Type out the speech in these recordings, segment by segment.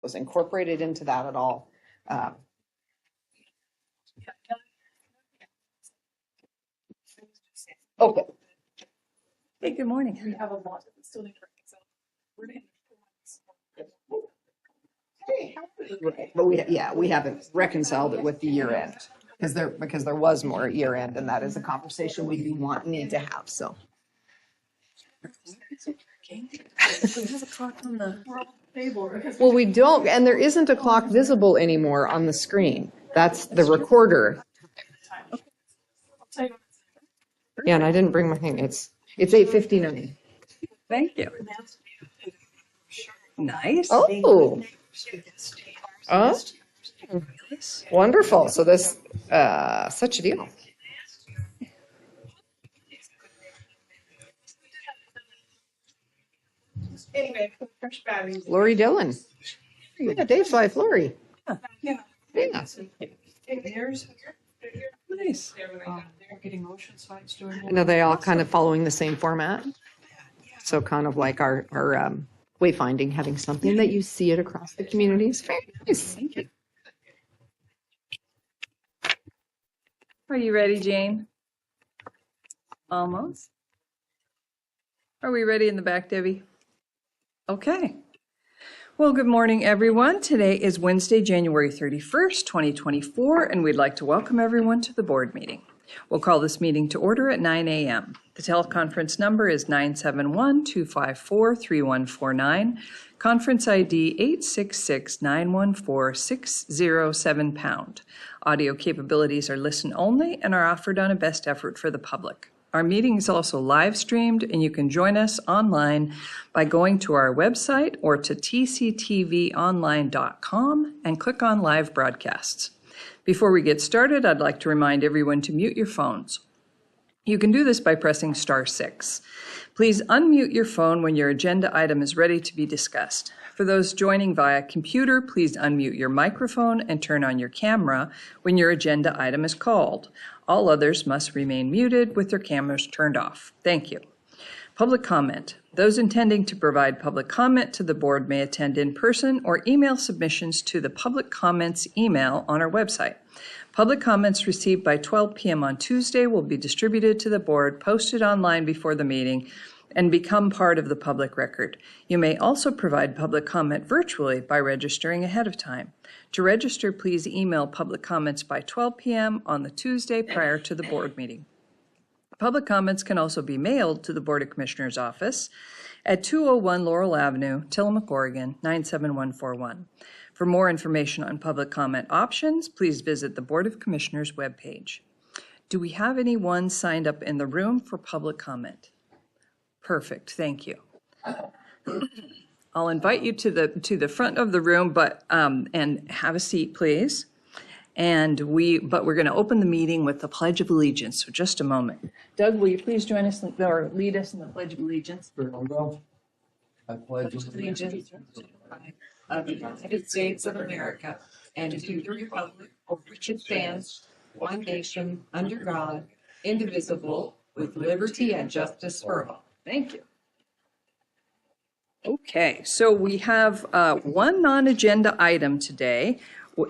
was incorporated into that at all. Okay. Hey, good morning. We have a lot that still need to reconcile. We're gonna Right. But we haven't reconciled it with the year end because there was more at year end, and that is a conversation we do need to have. So. There's a clock on the table because Well, we don't, and there isn't a clock visible anymore on the screen. That's the recorder. I'll tell you Yeah, and I didn't bring my thing. It's 8:59. Thank you. Nice. Oh. Oh, wonderful. So this, such a deal. anyway, fresh batteries. Lori Dillon. Yeah, Dave's wife, Lori. Yeah. Yeah. There's Nice. they're getting motion sites doing. I know they all kind of following the same format. So kind of like our wayfinding, having something that you see it across the communities. Very nice. Thank you. Are you ready, Jane? Almost. Are we ready in the back, Debbie? Okay. Well, good morning, everyone. Today is Wednesday, January 31st, 2024, and we'd like to welcome everyone to the board meeting. We'll call this meeting to order at 9 a.m. The teleconference number is 971-254-3149, conference ID 866-914-607#. Audio capabilities are listen only and are offered on a best effort for the public. Our meeting is also live streamed, and you can join us online by going to our website or to tctvonline.com and click on live broadcasts. Before we get started, I'd like to remind everyone to mute your phones. You can do this by pressing *6. Please unmute your phone when your agenda item is ready to be discussed. For those joining via computer, please unmute your microphone and turn on your camera when your agenda item is called. All others must remain muted with their cameras turned off. Thank you. Public comment. Those intending to provide public comment to the board may attend in person or email submissions to the public comments email on our website. Public comments received by 12 p.m. on Tuesday will be distributed to the board, posted online before the meeting, and become part of the public record. You may also provide public comment virtually by registering ahead of time. To register, please email public comments by 12 p.m. on the Tuesday prior to the board meeting. Public comments can also be mailed to the Board of Commissioners office at 201 Laurel Avenue, Tillamook, Oregon, 97141. For more information on public comment options, please visit the Board of Commissioners webpage. Do we have anyone signed up in the room for public comment? Perfect, thank you. I'll invite you to the front of the room, and have a seat, please. But we're going to open the meeting with the Pledge of Allegiance. So just a moment. Doug, will you please join us or lead us in the Pledge of Allegiance? I pledge allegiance to the flag of the United States of America and to the republic for which it stands, one nation, under God, indivisible, with liberty and justice for all. Thank you. Okay, so we have one non-agenda item today,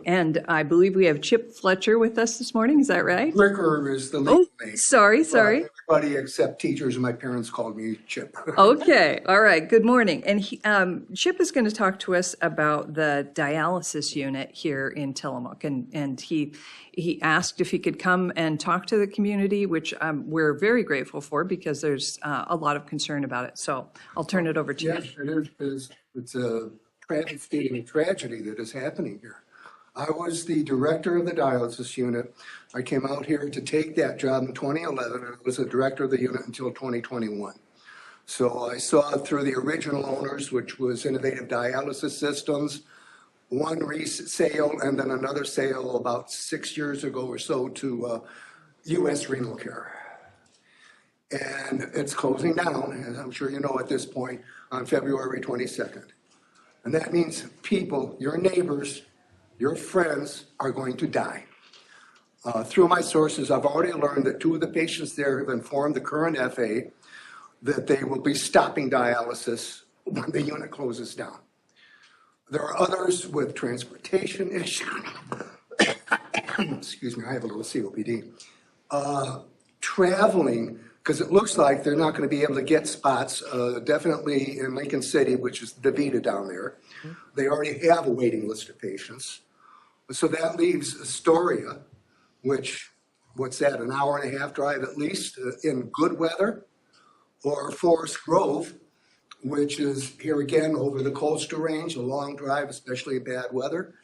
and I believe we have Chip Fletcher with us this morning. Is that right? Flicker is the legal name. Sorry. Everybody except teachers and my parents called me Chip. Okay, all right, good morning. And Chip is going to talk to us about the dialysis unit here in Tillamook. And he asked if he could come and talk to the community, which we're very grateful for because there's a lot of concern about it. So I'll turn it over to you. Yes, it is. It's a travesty and tragedy that is happening here. I was the director of the dialysis unit. I came out here to take that job in 2011, and I was the director of the unit until 2021. So I saw through the original owners, which was Innovative Dialysis Systems, one resale and then another sale about 6 years ago or so to U.S. Renal Care. And it's closing down, as I'm sure you know at this point, on February 22nd. And that means people, your neighbors, your friends are going to die. Through my sources, I've already learned that 2 of the patients there have informed the current FA that they will be stopping dialysis when the unit closes down. There are others with transportation issues. Excuse me, I have a little COPD. Traveling, because it looks like they're not going to be able to get spots, definitely in Lincoln City, which is DaVita down there. They already have a waiting list of patients. So that leaves Astoria, which, what's that, an hour and a half drive at least in good weather, or Forest Grove, which is here again over the coastal range, a long drive, especially in bad weather.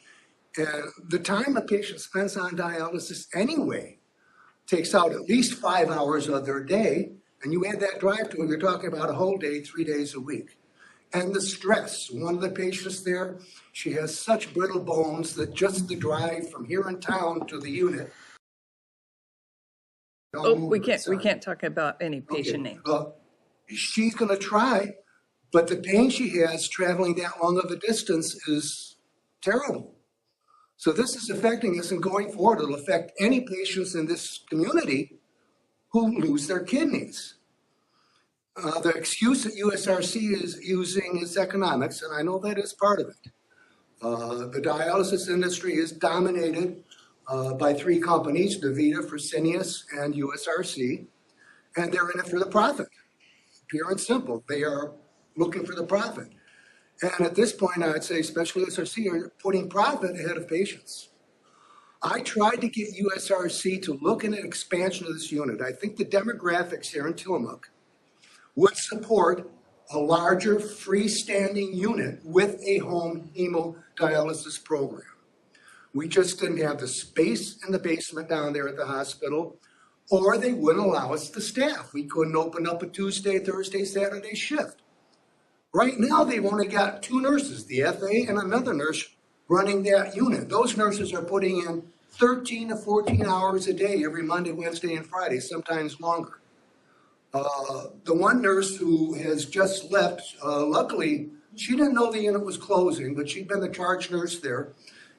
And the time a patient spends on dialysis anyway takes out at least 5 hours of their day. And you add that drive to it, you're talking about a whole day, 3 days a week. And the stress, one of the patients there, she has such brittle bones that just the drive from here in town to the unit. Oh, we can't talk about any patient names. She's going to try, but the pain she has traveling that long of a distance is terrible. So this is affecting us, and going forward, it'll affect any patients in this community who lose their kidneys. The excuse that USRC is using is economics, and I know that is part of it. The dialysis industry is dominated by 3 companies, DaVita, Fresenius, and USRC, and they're in it for the profit. Pure and simple, they are looking for the profit. And at this point, I'd say especially USRC are putting profit ahead of patients. I tried to get USRC to look at an expansion of this unit. I think the demographics here in Tillamook would support a larger freestanding unit with a home hemodialysis program. We just didn't have the space in the basement down there at the hospital, or they wouldn't allow us the staff. We couldn't open up a Tuesday, Thursday, Saturday shift. Right now, they've only got 2 nurses, the FA and another nurse running that unit. Those nurses are putting in 13 to 14 hours a day every Monday, Wednesday, and Friday, sometimes longer. The one nurse who has just left, luckily, she didn't know the unit was closing, but she'd been the charge nurse there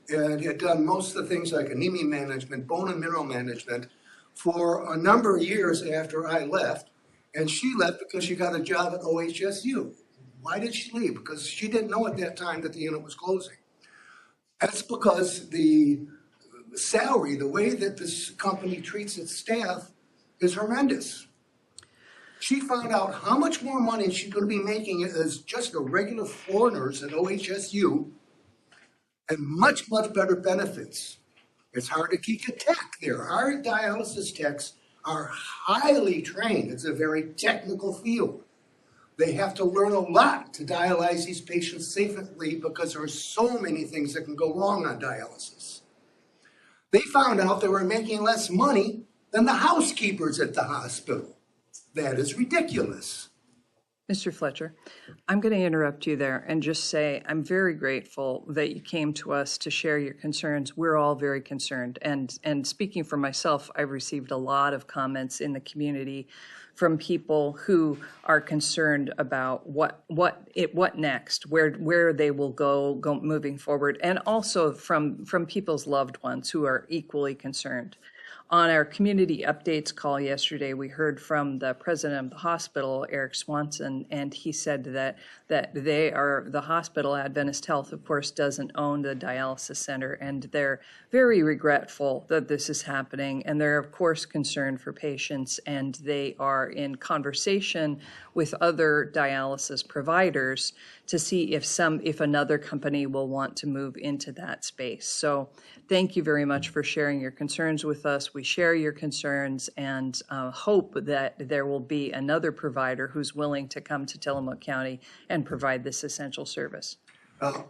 and had done most of the things like anemia management, bone and mineral management for a number of years after I left. And she left because she got a job at OHSU. Why did she leave? Because she didn't know at that time that the unit was closing. That's because the salary, the way that this company treats its staff is horrendous. She found out how much more money she's going to be making as just a regular floor nurse at OHSU and much, much better benefits. It's hard to keep a tech there. Our dialysis techs are highly trained. It's a very technical field. They have to learn a lot to dialyze these patients safely because there are so many things that can go wrong on dialysis. They found out they were making less money than the housekeepers at the hospital. That is ridiculous. Mr. Fletcher, I'm going to interrupt you there and just say I'm very grateful that you came to us to share your concerns. We're all very concerned. And speaking for myself, I've received a lot of comments in the community from people who are concerned about what next, where they will go moving forward, and also from people's loved ones who are equally concerned. On our community updates call yesterday, we heard from the president of the hospital, Eric Swanson, and he said that the hospital, Adventist Health, of course, doesn't own the dialysis center, and they're very regretful that this is happening, and they're, of course, concerned for patients, and they are in conversation with other dialysis providers to see if another company will want to move into that space. So thank you very much for sharing your concerns with us. We share your concerns and hope that there will be another provider who's willing to come to Tillamook County and provide this essential service. I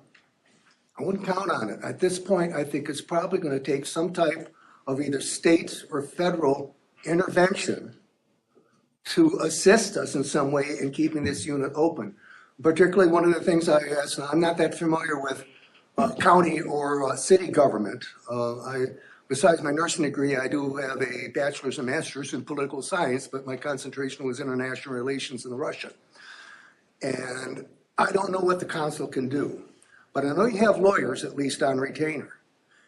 wouldn't count on it. At this point, I think it's probably going to take some type of either state or federal intervention to assist us in some way in keeping this unit open. Particularly one of the things I asked, and I'm not that familiar with county or city government. Besides my nursing degree, I do have a bachelor's and master's in political science, but my concentration was international relations and Russia. And I don't know what the council can do, but I know you have lawyers at least on retainer.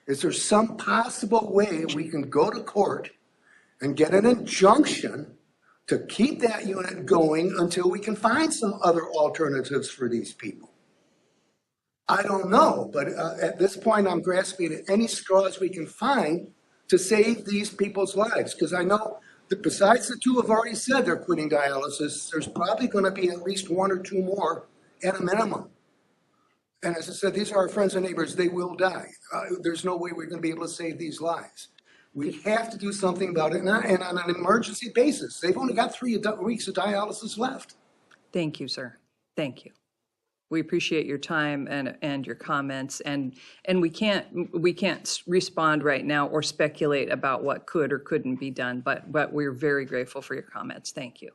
Is there some possible way we can go to court and get an injunction to keep that unit going until we can find some other alternatives for these people? I don't know, but at this point, I'm grasping at any straws we can find to save these people's lives. Because I know that besides the two have already said they're quitting dialysis, there's probably going to be at least one or two more at a minimum. And as I said, these are our friends and neighbors. They will die. There's no way we're going to be able to save these lives. We have to do something about it, and on an emergency basis. They've only got 3 weeks of dialysis left. Thank you, sir. Thank you. We appreciate your time and your comments, and we can't respond right now or speculate about what could or couldn't be done, but we're very grateful for your comments. Thank you.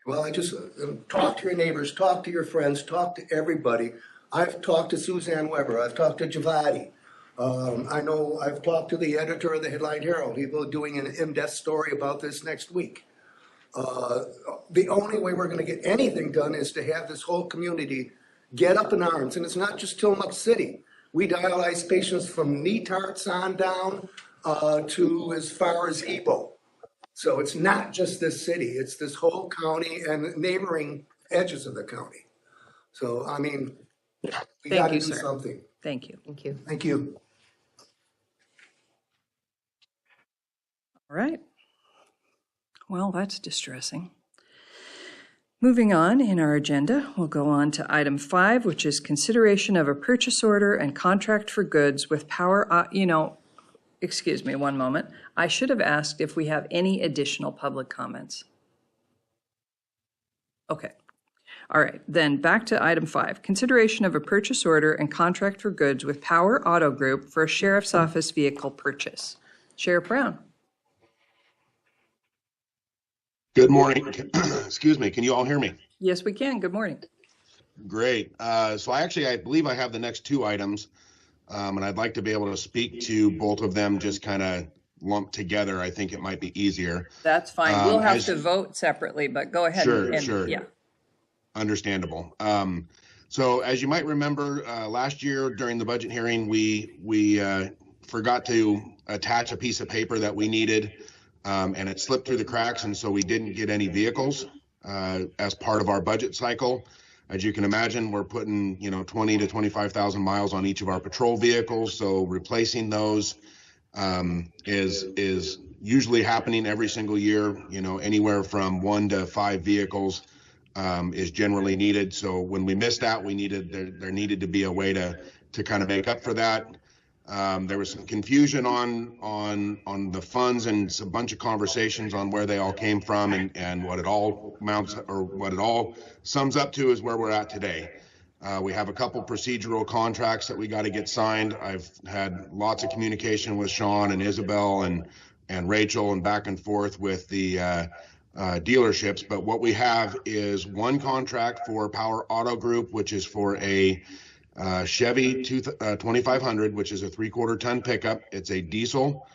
Well, I just talk to your neighbors, talk to your friends, talk to everybody. I've talked to Suzanne Weber. I've talked to Javadi. I know I've talked to the editor of the Headline Herald. He will be doing an in-depth story about this next week. The only way we're going to get anything done is to have this whole community get up in arms. And it's not just Tillamook City. We dialyze patients from Netarts on down to as far as Ebo. So it's not just this city. It's this whole county and neighboring edges of the county. So, I mean, we got to do sir. something. Thank you. Thank you. Thank you. All right. Well, that's distressing. Moving on in our agenda, we'll go on to item 5, which is consideration of a purchase order and contract for goods with Power. Excuse me, one moment. I should have asked if we have any additional public comments. Okay. All right, then back to item 5, consideration of a purchase order and contract for goods with Power Auto Group for a sheriff's office vehicle purchase. Sheriff Brown. Good morning. Excuse me. Can you all hear me? Yes, we can. Good morning. Great. So I believe I have the next 2 items, and I'd like to be able to speak to both of them just kind of lumped together. I think it might be easier. That's fine. We'll have to vote separately, but go ahead. Sure. Yeah. Understandable. So as you might remember, last year during the budget hearing, we forgot to attach a piece of paper that we needed, and it slipped through the cracks, and so we didn't get any vehicles as part of our budget cycle. As you can imagine, we're putting 20 to 25,000 miles on each of our patrol vehicles, so replacing those is usually happening every single year. Anywhere from 1 to 5 vehicles is generally needed. So when we missed that, there needed to be a way to kind of make up for that. There was some confusion on the funds and a bunch of conversations on where they all came from, and what it all amounts, or what it all sums up to, is where we're at today. We have a couple procedural contracts that we got to get signed. I've had lots of communication with Sean and Isabel and Rachel, and back and forth with the dealerships. But what we have is one contract for Power Auto Group, which is for a Chevy 2500, which is a 3/4 ton pickup. It's a diesel.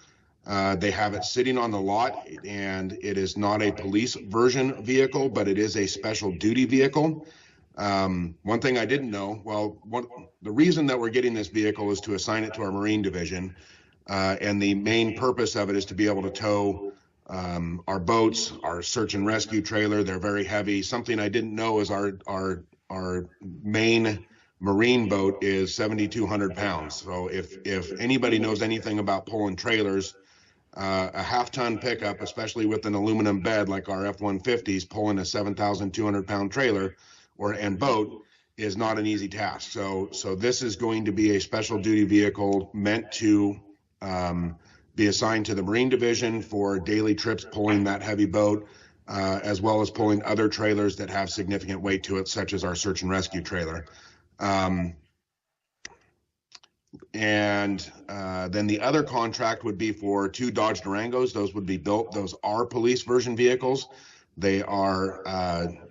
They have it sitting on the lot, and it is not a police version vehicle, but it is a special duty vehicle. One thing I didn't know, the reason that we're getting this vehicle is to assign it to our Marine Division, and the main purpose of it is to be able to tow our boats, our search and rescue trailer. They're very heavy. Something I didn't know is our main Marine boat is 7,200 pounds. So if anybody knows anything about pulling trailers, a half-ton pickup, especially with an aluminum bed like our F-150s, pulling a 7,200 pound trailer and boat is not an easy task. So this is going to be a special duty vehicle meant to be assigned to the Marine Division for daily trips pulling that heavy boat, as well as pulling other trailers that have significant weight to it, such as our search and rescue trailer. Then the other contract would be for 2 Dodge Durangos. Those would be built. Those are police version vehicles. They are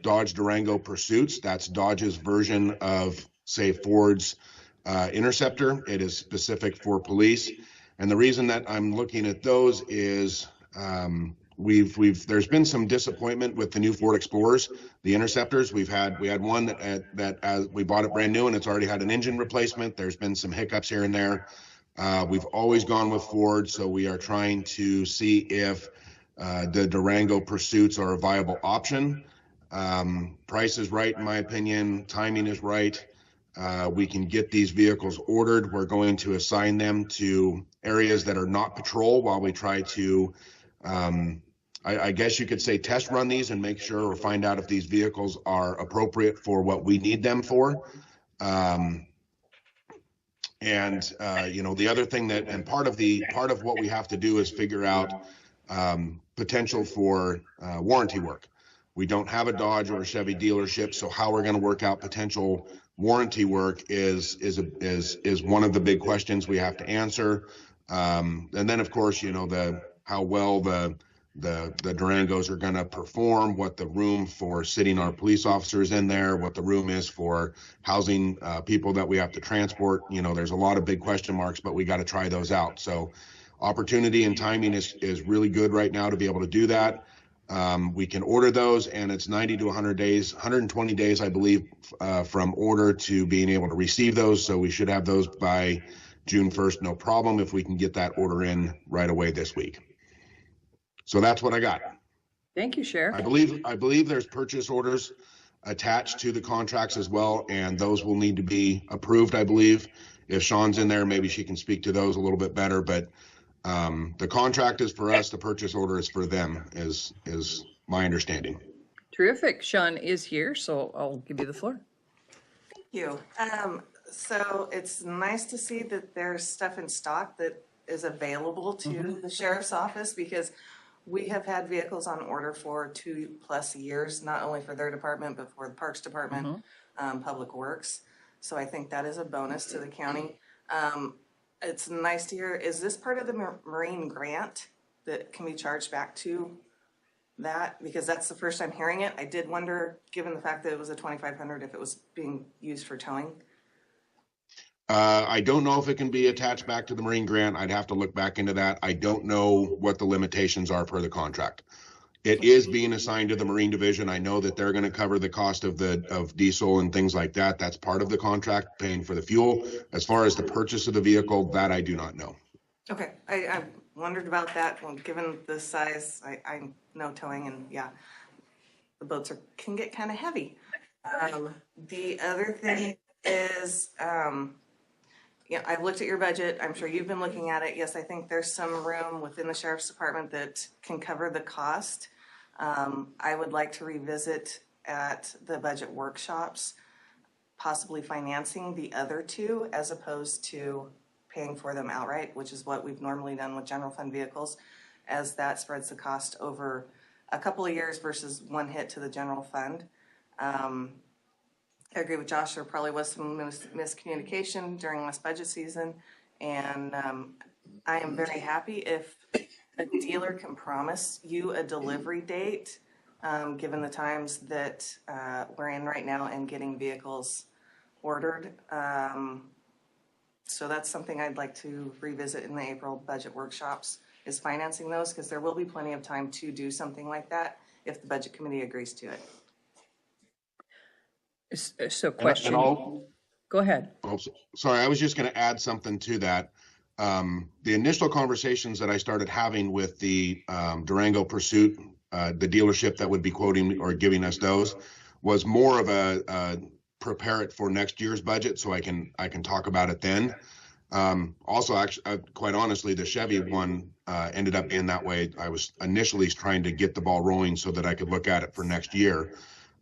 Dodge Durango Pursuits. That's Dodge's version of, say, Ford's Interceptor. It is specific for police. And the reason that I'm looking at those is there's been some disappointment with the new Ford Explorers, the Interceptors. We had one that we bought it brand new, and it's already had an engine replacement. There's been some hiccups here and there. We've always gone with Ford, so we are trying to see if the Durango Pursuits are a viable option. Price is right, in my opinion. Timing is right. we can get these vehicles ordered. We're going to assign them to areas that are not patrol while we try to, I guess you could say, test run these and make sure or find out if these vehicles are appropriate for what we need them for. The other thing that, and part of what we have to do is figure out potential for warranty work. We don't have a Dodge or a Chevy dealership, so how we're going to work out potential warranty work is one of the big questions we have to answer. And then, of course, how well the Durangos are going to perform, what the room for sitting our police officers in there, what the room is for housing people that we have to transport. There's a lot of big question marks, but we got to try those out. So opportunity and timing is really good right now to be able to do that. We can order those, and it's 90 to 100 days, 120 days, I believe, from order to being able to receive those. So we should have those by June 1st, no problem, if we can get that order in right away this week. So that's what I got. Thank you, Sheriff. I believe there's purchase orders attached to the contracts as well, and those will need to be approved, I believe. If Sean's in there, maybe she can speak to those a little bit better, but the contract is for us, the purchase order is for them, is my understanding. Terrific. Sean is here, so I'll give you the floor. Thank you. So it's nice to see that there's stuff in stock that is available to the sheriff's office, because we have had vehicles on order for 2+ years, not only for their department, but for the Parks Department, Public Works. So I think that is a bonus to the county. It's nice to hear, is this part of the Marine grant that can be charged back to that? Because that's the first time hearing it. I did wonder, given the fact that it was a $2,500, if it was being used for towing. I don't know if it can be attached back to the Marine grant. I'd have to look back into that. I don't know what the limitations are per the contract. It is being assigned to the Marine Division. I know that they're going to cover the cost of diesel and things like that. That's part of the contract, paying for the fuel. As far as the purchase of the vehicle, that I do not know. Okay, I wondered about that. Well, given the size, I know towing, and yeah, the boats can get kind of heavy. The other thing is, I've looked at your budget. I'm sure you've been looking at it. Yes, I think there's some room within the Sheriff's Department that can cover the cost. I would like to revisit at the budget workshops, possibly financing the other two as opposed to paying for them outright, which is what we've normally done with general fund vehicles, as that spreads the cost over a couple of years versus one hit to the general fund. I agree with Josh, there probably was some miscommunication during last budget season, and I am very happy if a dealer can promise you a delivery date, given the times that we're in right now and getting vehicles ordered. So that's something I'd like to revisit in the April budget workshops, is financing those, because there will be plenty of time to do something like that if the budget committee agrees to it. So question. Go ahead. Oh, sorry, I was just going to add something to that. The initial conversations that I started having with the Durango Pursuit, the dealership that would be quoting or giving us those, was more of a prepare it for next year's budget, so I can talk about it then. Also, actually, quite honestly, the Chevy one ended up being that way. I was initially trying to get the ball rolling so that I could look at it for next year.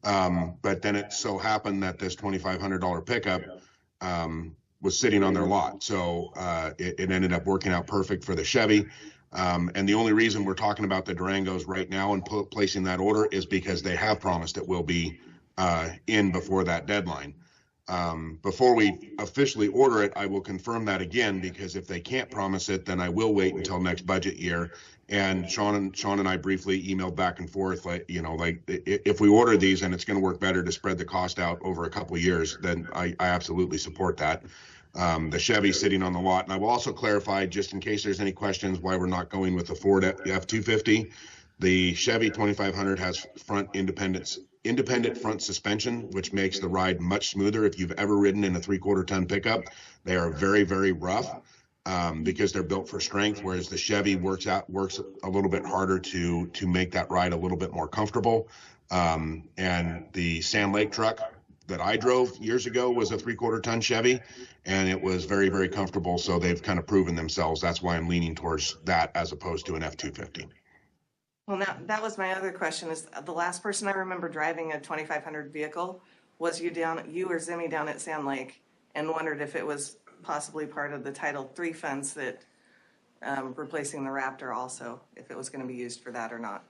But then it so happened that this $2,500 pickup was sitting on their lot. So it ended up working out perfect for the Chevy. And the only reason we're talking about the Durangos right now and placing that order is because they have promised it will be in before that deadline. Before we officially order it, I will confirm that again, because if they can't promise it, then I will wait until next budget year. And Sean and I briefly emailed back and forth, like if we order these and it's going to work better to spread the cost out over a couple of years, then I absolutely support that. The Chevy sitting on the lot. And I will also clarify, just in case there's any questions, why we're not going with the Ford F-250. The Chevy 2500 has front independent front suspension, which makes the ride much smoother. If you've ever ridden in a 3/4 ton pickup, they are very, very rough because they're built for strength, whereas the Chevy works a little bit harder to make that ride a little bit more comfortable. And the Sand Lake truck, that I drove years ago was a 3/4 ton Chevy, and it was very, very comfortable. So they've kind of proven themselves. That's why I'm leaning towards that as opposed to an F-250. Well, now, that was my other question, is the last person I remember driving a 2500 vehicle was you or Zimmy down at Sand Lake, and wondered if it was possibly part of the Title III funds that, replacing the Raptor also, if it was gonna be used for that or not.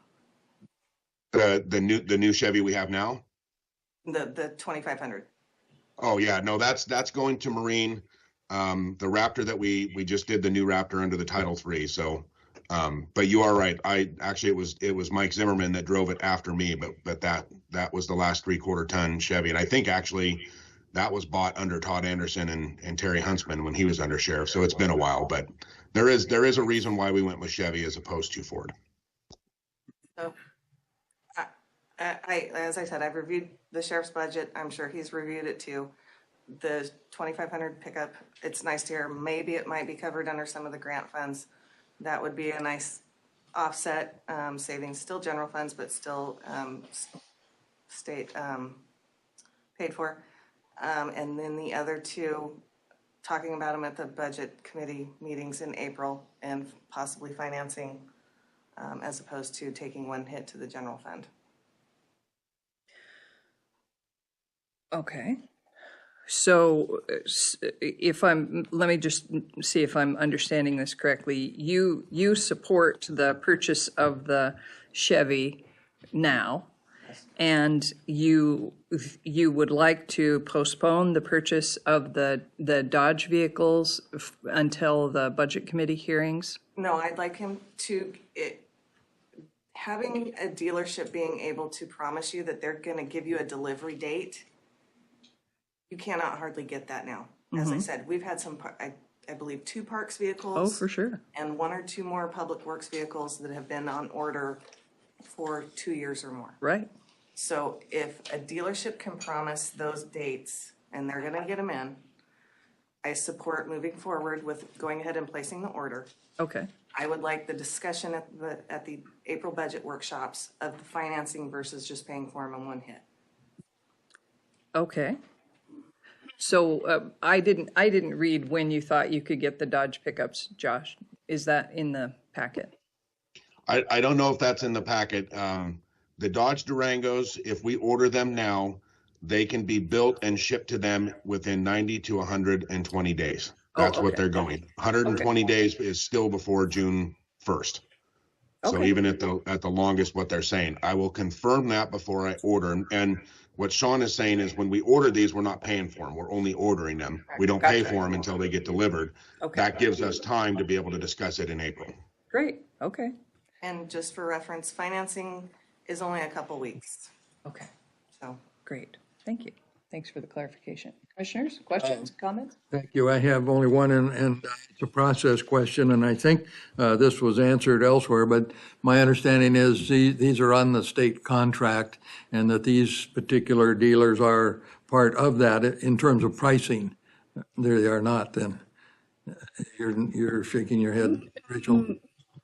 The new Chevy we have now. The 2500. Oh yeah, no, that's going to Marine. The Raptor that we just did the new Raptor under the Title III. So, but you are right. It was Mike Zimmerman that drove it after me, but that was the last 3/4 ton Chevy, and I think actually that was bought under Todd Anderson and Terry Huntsman when he was under sheriff. So it's been a while, but there is a reason why we went with Chevy as opposed to Ford. So, as I said, I've reviewed the sheriff's budget. I'm sure he's reviewed it too. The 2500 pickup, it's nice to hear. Maybe it might be covered under some of the grant funds. That would be a nice offset, savings, still general funds, but still state paid for. And then the other two, talking about them at the budget committee meetings in April and possibly financing as opposed to taking one hit to the general fund. Okay. So let me just see if I'm understanding this correctly. You support the purchase of the Chevy now, and you would like to postpone the purchase of the Dodge vehicles until the budget committee hearings? No, I'd like him to, having a dealership being able to promise you that they're gonna give you a delivery date, you cannot hardly get that now. As I said, we've had some, I believe, 2 Parks vehicles. Oh, for sure. And 1 or 2 more Public Works vehicles that have been on order for 2 years or more. Right. So if a dealership can promise those dates and they're gonna get them in, I support moving forward with going ahead and placing the order. Okay. I would like the discussion at the April budget workshops of the financing versus just paying for them in one hit. Okay. So I didn't read when you thought you could get the Dodge pickups, Josh. Is that in the packet? I don't know if that's in the packet. The Dodge Durangos, if we order them now, they can be built and shipped to them within 90 to 120 days. That's what okay. they're going. 120 days is still before June 1st. So Okay. even at the longest, what they're saying, I will confirm that before I order. And what Sean is saying is when we order these, we're not paying for them. We're only ordering them. We don't pay Gotcha. for them until they get delivered. Okay. That gives us time to be able to discuss it in April. Great. Okay. And just for reference, financing is only a couple weeks, Okay. so. Great. Thank you. Thanks for the clarification. Commissioners, questions, comments? Thank you. I have only one, and it's a process question, and I think this was answered elsewhere, but my understanding is these are on the state contract, and that these particular dealers are part of that in terms of pricing. There they are not, then. You're shaking your head, Rachel.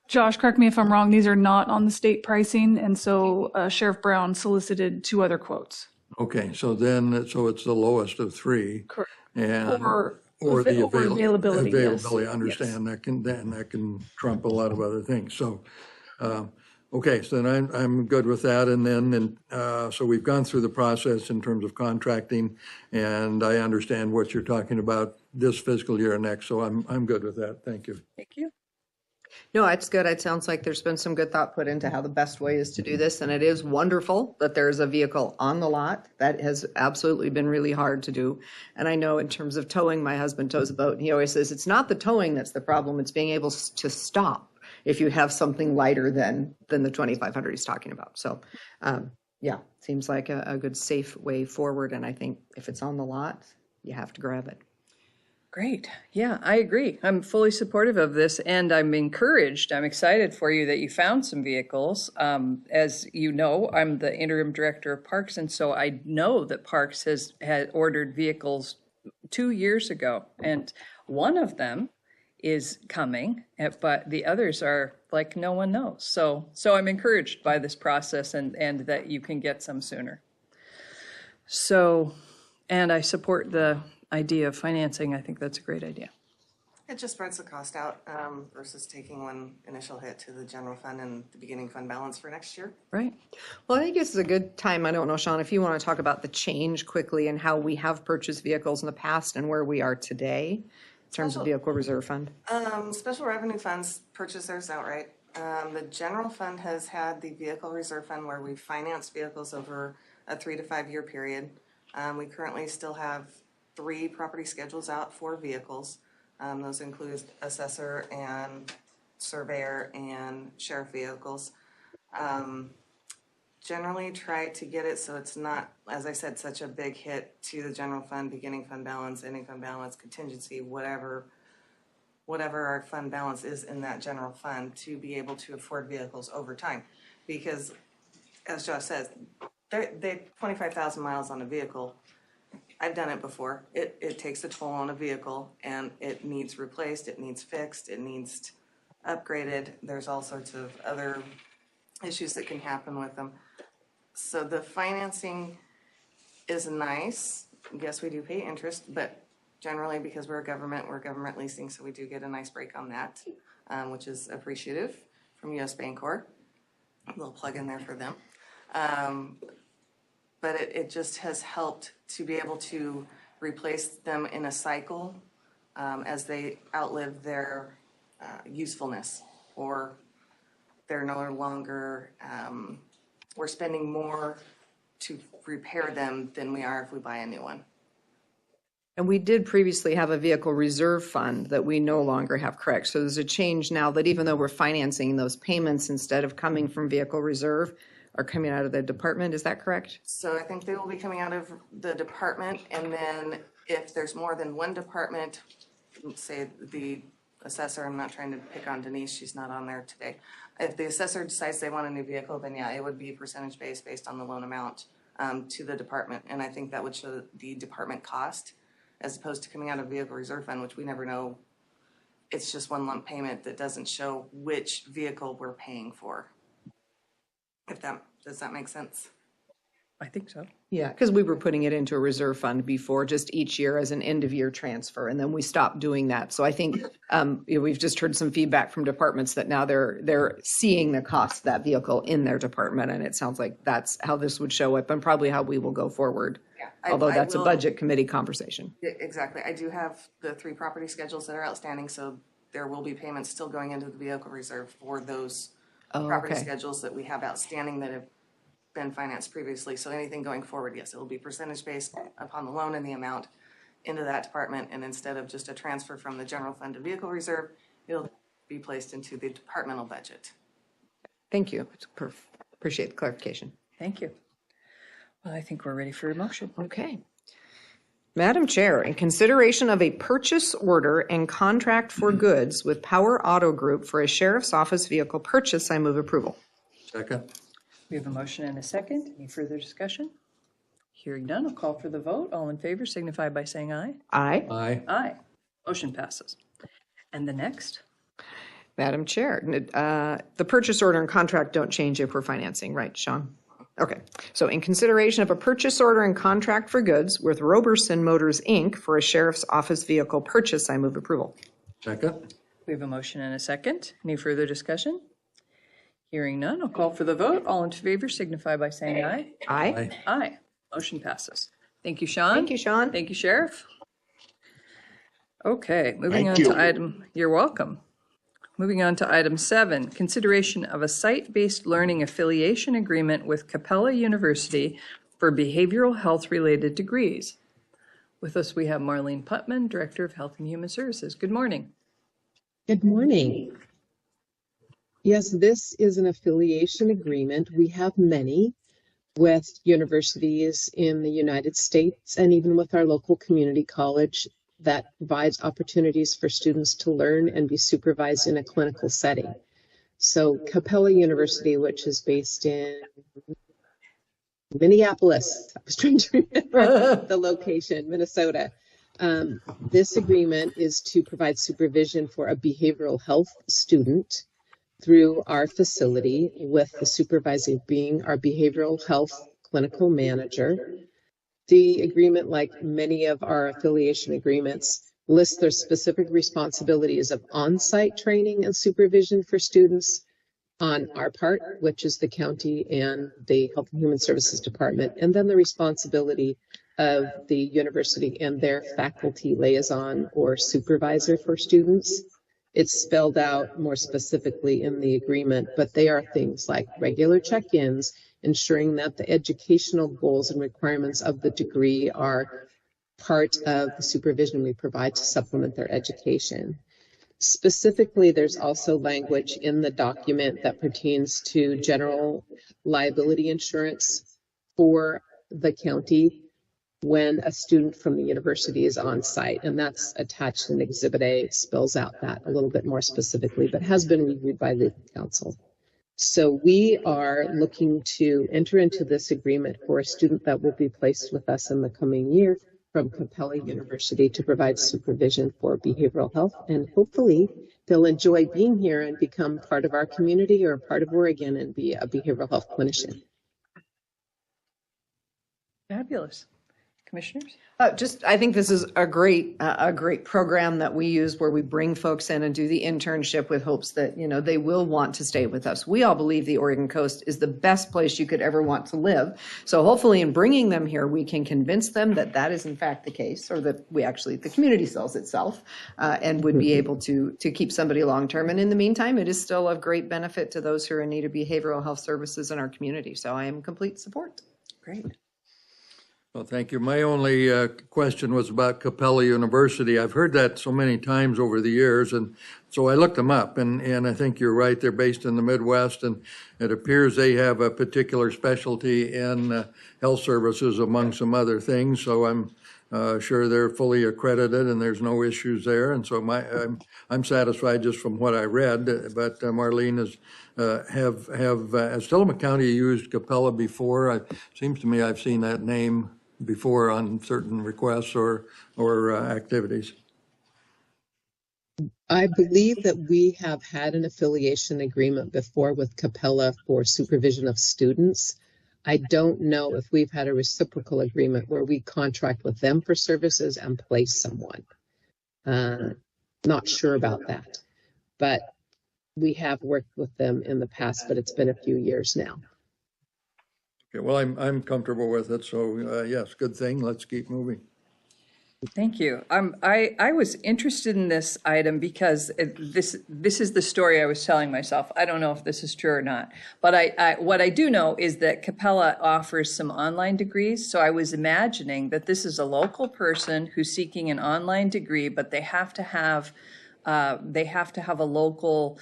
Josh, correct me if I'm wrong, these are not on the state pricing, and so Sheriff Brown solicited 2 other quotes. Okay, so it's the lowest of 3. Correct. And Or the availability, yes. Availability, I understand, that can trump a lot of other things, so, okay, so then I'm good with that, and then, so we've gone through the process in terms of contracting, and I understand what you're talking about this fiscal year and next, so I'm good with that, thank you. Thank you. No, it's good. It sounds like there's been some good thought put into how the best way is to do this. And it is wonderful that there's a vehicle on the lot. That has absolutely been really hard to do. And I know in terms of towing, my husband tows a boat and he always says, it's not the towing that's the problem. It's being able to stop if you have something lighter than the 2500 he's talking about. So, yeah, seems like a good safe way forward. And I think if it's on the lot, you have to grab it. Great. Yeah, I agree. I'm fully supportive of this, and I'm encouraged. I'm excited for you that you found some vehicles. As you know, I'm the interim director of Parks, and so I know that Parks had ordered vehicles 2 years ago, and one of them is coming, but the others are like no one knows. So I'm encouraged by this process and that you can get some sooner. So And I support the idea of financing. I think that's a great idea. It just spreads the cost out versus taking one initial hit to the general fund and the beginning fund balance for next year. Right? Well, I think this is a good time. I don't know, Sean, if you want to talk about the change quickly and how we have purchased vehicles in the past and where we are today in terms of vehicle reserve fund. Special revenue funds purchase theirs outright. The general fund has had the vehicle reserve fund where we finance vehicles over a 3 to 5 year period. We currently still have 3 property schedules out for vehicles. Those include assessor and surveyor and sheriff vehicles. Generally try to get it so it's not, as I said, such a big hit to the general fund, beginning fund balance, ending fund balance, contingency, whatever our fund balance is in that general fund to be able to afford vehicles over time. Because as Josh says, they 25,000 miles on a vehicle. I've done it before. It takes a toll on a vehicle and it needs replaced, it needs fixed, it needs upgraded. There's all sorts of other issues that can happen with them. So the financing is nice. Yes, we do pay interest, but generally because we're government leasing, so we do get a nice break on that, which is appreciative from US Bancorp. A little plug in there for them. But it just has helped to be able to replace them in a cycle as they outlive their usefulness, or they're no longer, we're spending more to repair them than we are if we buy a new one. And we did previously have a vehicle reserve fund that we no longer have, correct? So there's a change now that even though we're financing, those payments, instead of coming from vehicle reserve, are coming out of the department. Is that correct? So I think they will be coming out of the department, and then if there's more than one department, say the assessor, I'm not trying to pick on Denise, she's not on there today. If the assessor decides they want a new vehicle, then yeah, it would be percentage based on the loan amount to the department. And I think that would show the department cost as opposed to coming out of vehicle reserve fund, which we never know. It's just one lump payment that doesn't show which vehicle we're paying for. Does that make sense? I think so. Yeah, because we were putting it into a reserve fund before, just each year as an end-of-year transfer, and then we stopped doing that. So I think we've just heard some feedback from departments that now they're seeing the cost of that vehicle in their department, and it sounds like that's how this would show up and probably how we will go forward. Yeah, Although that's a budget committee conversation. Exactly. I do have the 3 property schedules that are outstanding, so there will be payments still going into the vehicle reserve for those property schedules that we have outstanding that have been financed previously. So anything going forward, yes, it will be percentage based upon the loan and the amount into that department. And instead of just a transfer from the general fund to vehicle reserve, it'll be placed into the departmental budget. Thank you. Appreciate the clarification. Thank you. Well, I think we're ready for a motion. Okay. Madam Chair, in consideration of a purchase order and contract for goods with Power Auto Group for a sheriff's office vehicle purchase, I move approval. Second. We have a motion and a second. Any further discussion? Hearing none, I'll call for the vote. All in favor signify by saying aye. Aye. Aye. Aye. Motion passes. And the next? Madam Chair, the purchase order and contract don't change if we're financing, right, Sean? Okay. So in consideration of a purchase order and contract for goods with Roberson Motors, Inc. for a sheriff's office vehicle purchase, I move approval. Second. We have a motion and a second. Any further discussion? Hearing none, I'll call for the vote. All in favor signify by saying aye. Aye. Aye. Motion passes. Thank you, Sean. Thank you, Sean. Thank you, Sheriff. Okay, moving on Thank to you. item, you're welcome. Moving on to item 7, consideration of a site-based learning affiliation agreement with Capella University for behavioral health-related degrees. With us, we have Marlene Putman, Director of Health and Human Services. Good morning. Good morning. Yes, this is an affiliation agreement. We have many with universities in the United States and even with our local community college that provides opportunities for students to learn and be supervised in a clinical setting. So Capella University, which is based in Minneapolis, I was trying to remember the location, Minnesota. This agreement is to provide supervision for a behavioral health student through our facility, with the supervisor being our behavioral health clinical manager. The agreement, like many of our affiliation agreements, lists their specific responsibilities of on-site training and supervision for students on our part, which is the county and the Health and Human Services Department, and then the responsibility of the university and their faculty liaison or supervisor for students. It's spelled out more specifically in the agreement, but they are things like regular check-ins, ensuring that the educational goals and requirements of the degree are part of the supervision we provide to supplement their education. Specifically, there's also language in the document that pertains to general liability insurance for the county when a student from the university is on site, and that's attached in Exhibit A. It spells out that a little bit more specifically, but has been reviewed by the council. So we are looking to enter into this agreement for a student that will be placed with us in the coming year from Capella University to provide supervision for behavioral health, and hopefully they'll enjoy being here and become part of our community or part of Oregon and be a behavioral health clinician. Fabulous. Commissioners? I think this is a great program that we use where we bring folks in and do the internship with hopes that, they will want to stay with us. We all believe the Oregon coast is the best place you could ever want to live. So hopefully in bringing them here, we can convince them that that is in fact the case, or that the community sells itself and would be able to keep somebody long-term. And in the meantime, it is still of great benefit to those who are in need of behavioral health services in our community. So I am complete support. Great. Well, thank you. My only question was about Capella University. I've heard that so many times over the years, and so I looked them up, and I think you're right. They're based in the Midwest, and it appears they have a particular specialty in health services among some other things. So I'm sure they're fully accredited, and there's no issues there. And so I'm satisfied just from what I read. But Marlene, has Tillamook County used Capella before? It seems to me I've seen that name before on certain requests or activities. I believe that we have had an affiliation agreement before with Capella for supervision of students. I don't know if we've had a reciprocal agreement where we contract with them for services and place someone. Not sure about that, but we have worked with them in the past, but it's been a few years now. Okay, well, I'm comfortable with it, so yes, good thing. Let's keep moving. Thank you. I was interested in this item because this is the story I was telling myself. I don't know if this is true or not, but what I do know is that Capella offers some online degrees. So I was imagining that this is a local person who's seeking an online degree, but they have to have a local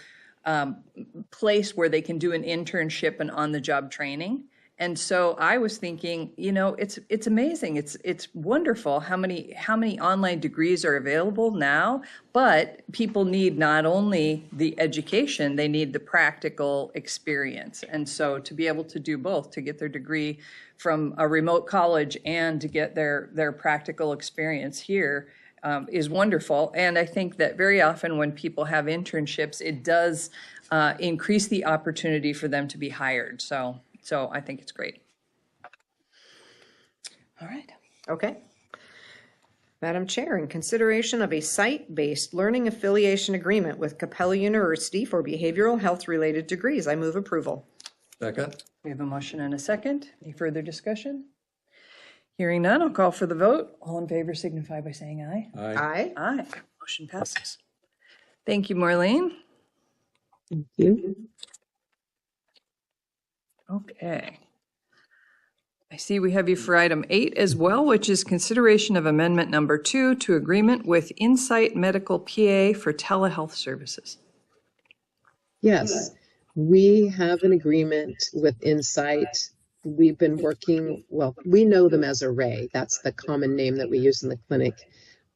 place where they can do an internship and on-the-job training. And so I was thinking, it's amazing. It's wonderful how many online degrees are available now, but people need not only the education, they need the practical experience. And so to be able to do both, to get their degree from a remote college and to get their practical experience here is wonderful. And I think that very often when people have internships, it does increase the opportunity for them to be hired. So I think it's great. All right. Okay. Madam Chair, in consideration of a site-based learning affiliation agreement with Capella University for behavioral health-related degrees, I move approval. Second. We have a motion and a second. Any further discussion? Hearing none, I'll call for the vote. All in favor signify by saying aye. Aye. Aye. Aye. Motion passes. Thank you, Marlene. Thank you. Okay. I see we have you for item 8 as well, which is consideration of amendment number 2 to agreement with Insight Medical PA for telehealth services. Yes, we have an agreement with Insight. We've been working, well, we know them as Array. That's the common name that we use in the clinic.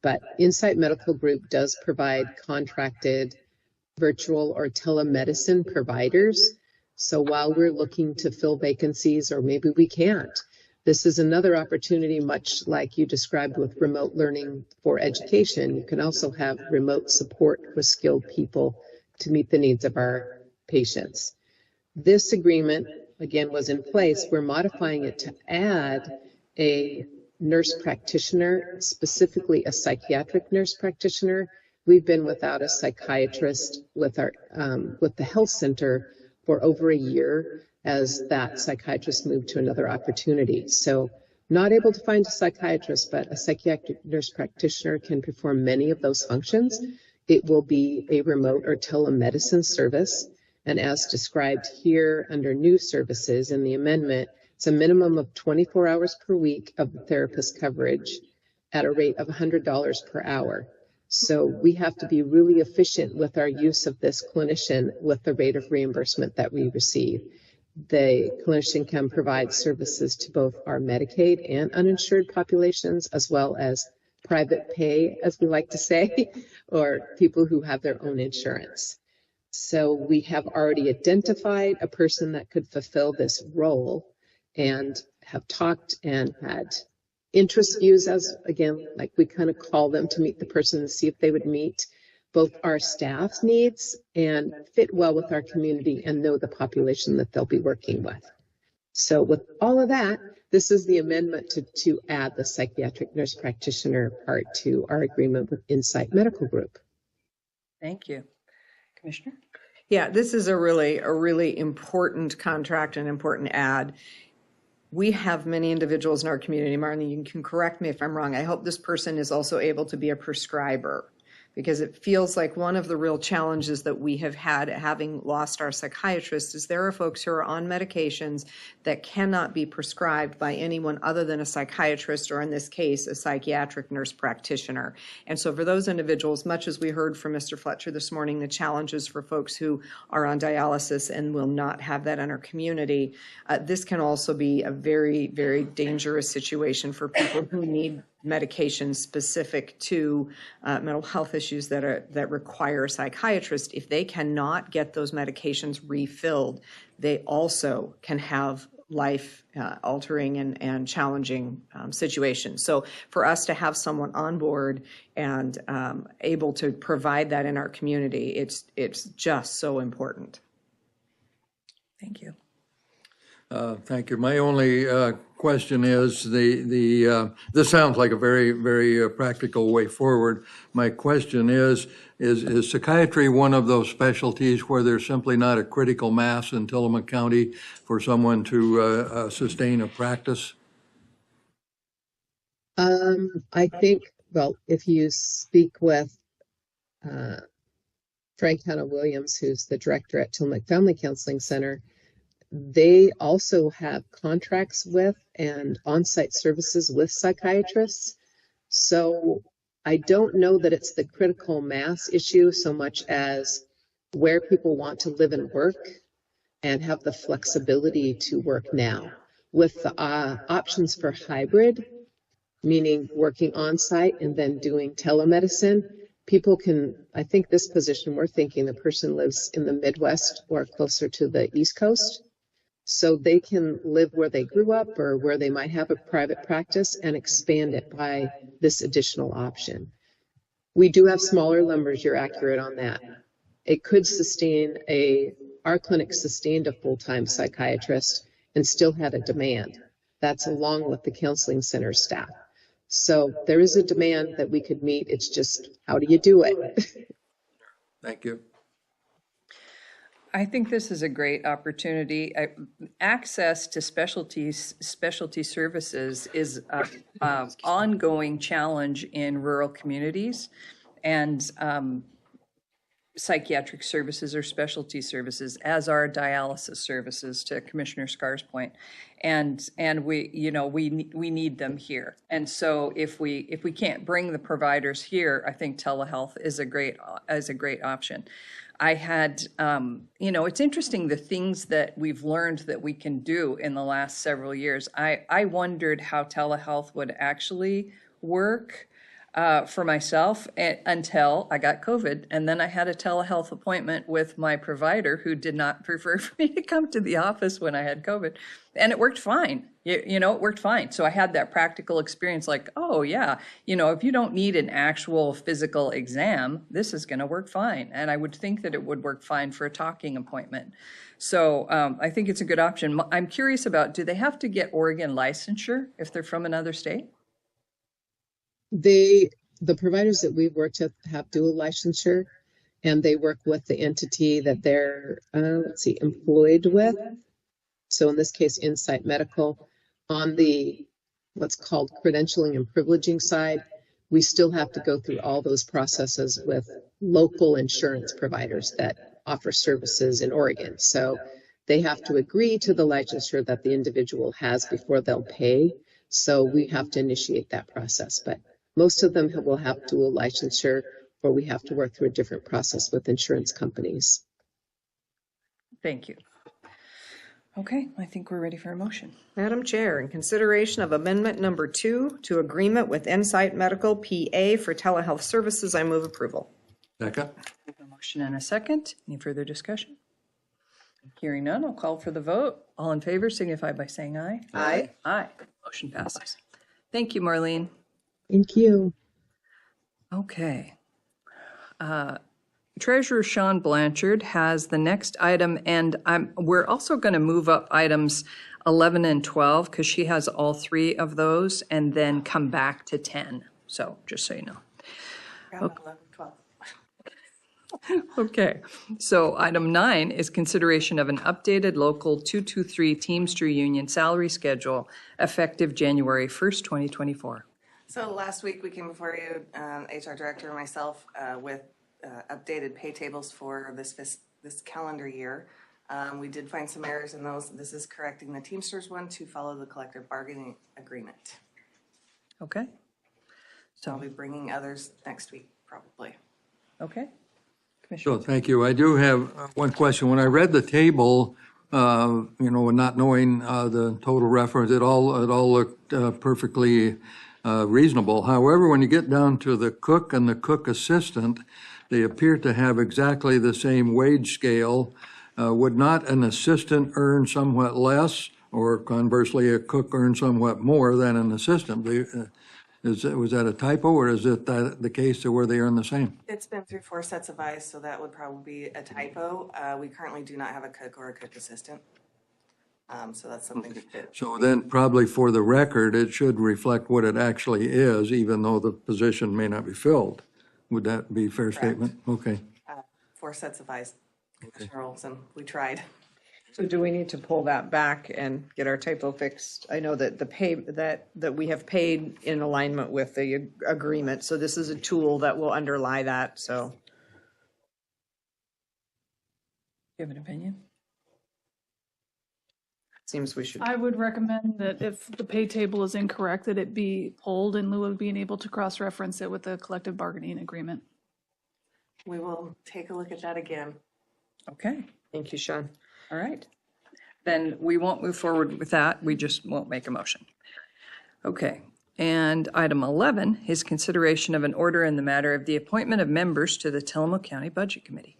But Insight Medical Group does provide contracted virtual or telemedicine providers. So while we're looking to fill vacancies, or maybe we can't, this is another opportunity, much like you described with remote learning for education. You can also have remote support with skilled people to meet the needs of our patients. This agreement, again, was in place. We're modifying it to add a nurse practitioner, specifically a psychiatric nurse practitioner. We've been without a psychiatrist with our with the health center for over a year as that psychiatrist moved to another opportunity. So not able to find a psychiatrist, but a psychiatric nurse practitioner can perform many of those functions. It will be a remote or telemedicine service. And as described here under new services in the amendment, it's a minimum of 24 hours per week of the therapist coverage at a rate of $100 per hour. So we have to be really efficient with our use of this clinician with the rate of reimbursement that we receive. The clinician can provide services to both our Medicaid and uninsured populations, as well as private pay, as we like to say, or people who have their own insurance. So we have already identified a person that could fulfill this role and have talked and had interest views, as again, like we kind of call them to meet the person and see if they would meet both our staff's needs and fit well with our community and know the population that they'll be working with. So with all of that, this is the amendment to add the psychiatric nurse practitioner part to our agreement with Insight Medical Group. Thank you. Commissioner? Yeah, this is a really important contract and important add. We have many individuals in our community, Marlene, you can correct me if I'm wrong. I hope this person is also able to be a prescriber, because it feels like one of the real challenges that we have had having lost our psychiatrists is there are folks who are on medications that cannot be prescribed by anyone other than a psychiatrist, or in this case, a psychiatric nurse practitioner. And so for those individuals, much as we heard from Mr. Fletcher this morning, the challenges for folks who are on dialysis and will not have that in our community, this can also be a very, very dangerous situation for people who need medications specific to mental health issues that require a psychiatrist. If they cannot get those medications refilled, they also can have life altering and challenging situations. So for us to have someone on board and able to provide that in our community, it's just so important. Thank you. Thank you. My only question is this sounds like a very practical way forward. My question is psychiatry one of those specialties where there's simply not a critical mass in Tillamook County for someone to sustain a practice? I think, well, if you speak with Frank Hanna Williams, who's the director at Tillamook Family Counseling Center, they also have contracts with and on-site services with psychiatrists. So I don't know that it's the critical mass issue so much as where people want to live and work and have the flexibility to work now. With the options for hybrid, meaning working on-site and then doing telemedicine, people can, I think this position, we're thinking the person lives in the Midwest or closer to the East Coast. So they can live where they grew up or where they might have a private practice and expand it by this additional option. We do have smaller numbers, you're accurate on that. It could sustain our clinic sustained a full-time psychiatrist and still had a demand. That's along with the counseling center staff. So there is a demand that we could meet. It's just, how do you do it? Thank you. I think this is a great opportunity. Access to specialty services is an ongoing challenge in rural communities, and psychiatric services or specialty services, as are dialysis services, to Commissioner Scar's point, and we need them here. And so if we can't bring the providers here, I think telehealth is a great option. I had, it's interesting the things that we've learned that we can do in the last several years. I wondered how telehealth would actually work for myself until I got COVID. And then I had a telehealth appointment with my provider who did not prefer for me to come to the office when I had COVID. And it worked fine. It worked fine. So I had that practical experience like, oh yeah, if you don't need an actual physical exam, this is going to work fine. And I would think that it would work fine for a talking appointment. So I think it's a good option. I'm curious about, do they have to get Oregon licensure if they're from another state? The providers that we've worked with have dual licensure, and they work with the entity that they're, employed with. So in this case, Insight Medical. On the what's called credentialing and privileging side, we still have to go through all those processes with local insurance providers that offer services in Oregon. So they have to agree to the licensure that the individual has before they'll pay. So we have to initiate that process. But most of them will have dual licensure, or we have to work through a different process with insurance companies. Thank you. Okay, I think we're ready for a motion. Madam Chair, in consideration of amendment number 2 to agreement with Insight Medical PA for telehealth services, I move approval. Second? A motion and a second. Any further discussion? Hearing none, I'll call for the vote. All in favor signify by saying aye. Aye. Aye. Motion passes. Thank you, Marlene. Thank you. Okay. Treasurer Sean Blanchard has the next item, and we're also going to move up items 11 and 12 because she has all 3 of those, and then come back to 10. So just so you know. Around 11, 12. Okay, so item 9 is consideration of an updated local 223 Teamster Union salary schedule effective January 1st, 2024. So last week we came before you, HR director and myself, with updated pay tables for this calendar year. We did find some errors in those. This is correcting the Teamsters one to follow the collective bargaining agreement. Okay, I'll so, be bringing others next week, probably. okay. Commissioner, So, thank you. I do have one question. When I read the table, not knowing the total reference, it all looked perfectly reasonable. However, when you get down to the cook and the cook assistant, they appear to have exactly the same wage scale. Would not an assistant earn somewhat less, or conversely, a cook earn somewhat more than an assistant? Was that a typo, or is it the case to where they earn the same? It's been through 4 sets of eyes, so that would probably be a typo. We currently do not have a cook or a cook assistant. So that's something that. So then probably for the record, it should reflect what it actually is, even though the position may not be filled. Would that be a fair statement? Okay. 4 sets of eyes, Commissioner Olson. We tried. So do we need to pull that back and get our typo fixed? I know that the pay that we have paid in alignment with the agreement, so this is a tool that will underlie that, so. do you have an opinion? Seems we should. I would recommend that if the pay table is incorrect, that it be pulled in lieu of being able to cross-reference it with the collective bargaining agreement. We will take a look at that again. Okay, Thank you, Sean. all right. Then we won't move forward with that. We just won't make a motion. Okay, and item 11 is consideration of an order in the matter of the appointment of members to the Tillamook County Budget Committee.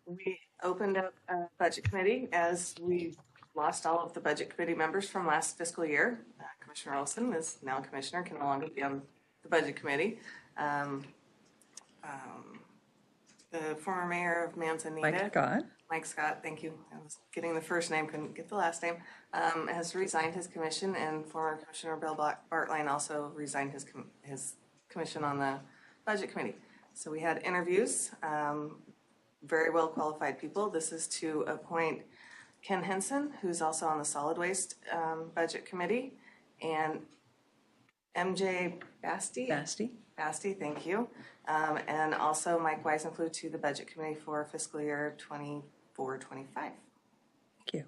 We opened up a budget committee as we lost all of the budget committee members from last fiscal year. Commissioner Olson is now a commissioner, can no longer be on the budget committee. The former mayor of Manzanita, Mike Scott, thank you. I was getting the first name, couldn't get the last name, has resigned his commission, and former Commissioner Bill Bartline also resigned his commission on the budget committee. So we had interviews, very well qualified people. This is to appoint Ken Henson, who's also on the solid waste budget committee, and MJ Basti, thank you. And also Mike Weisenflue to the budget committee for fiscal year 24-25. Thank you.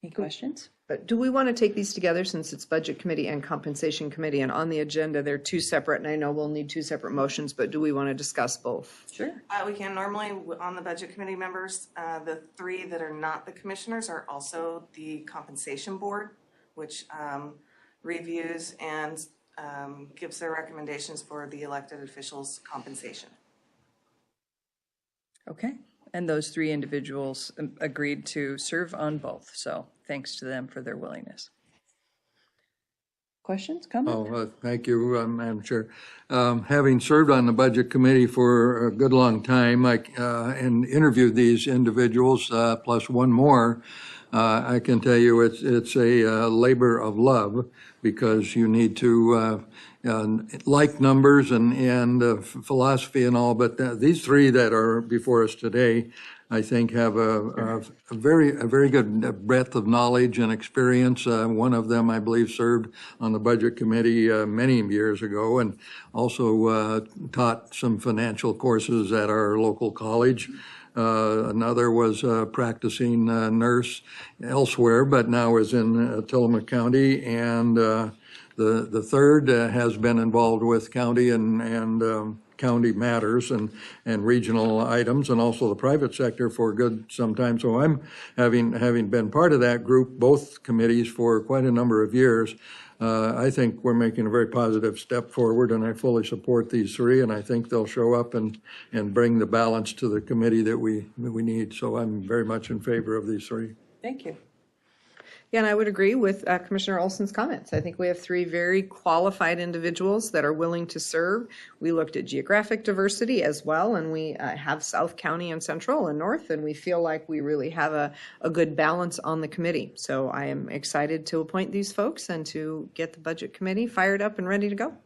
Any questions? But do we want to take these together since it's Budget Committee and Compensation Committee, and on the agenda, they're 2 separate, and I know we'll need 2 separate motions, but do we want to discuss both? Sure. We can normally, on the budget committee members, the 3 that are not the commissioners are also the compensation board, which reviews and gives their recommendations for the elected officials' compensation. Okay, and those 3 individuals agreed to serve on both, so thanks to them for their willingness. Questions, comments? Thank you, Madam Chair. Having served on the Budget Committee for a good long time, and interviewed these individuals, plus one more, I can tell you it's a labor of love, because you need to like numbers and philosophy and all, but these three that are before us today, I think, have a very good breadth of knowledge and experience. One of them, I believe, served on the Budget Committee many years ago, and also taught some financial courses at our local college. Another was a practicing nurse elsewhere, but now is in Tillamook County. And the third has been involved with county and county matters and regional items, and also the private sector for good some time. So I'm having been part of that group, both committees, for quite a number of years. I think we're making a very positive step forward, and I fully support these three, and I think they'll show up and bring the balance to the committee that we need. So I'm very much in favor of these three. Thank you. Yeah, and I would agree with Commissioner Olson's comments. I think we have three very qualified individuals that are willing to serve. We looked at geographic diversity as well, and we have South County and Central and North, and we feel like we really have a good balance on the committee. So I am excited to appoint these folks and to get the Budget Committee fired up and ready to go.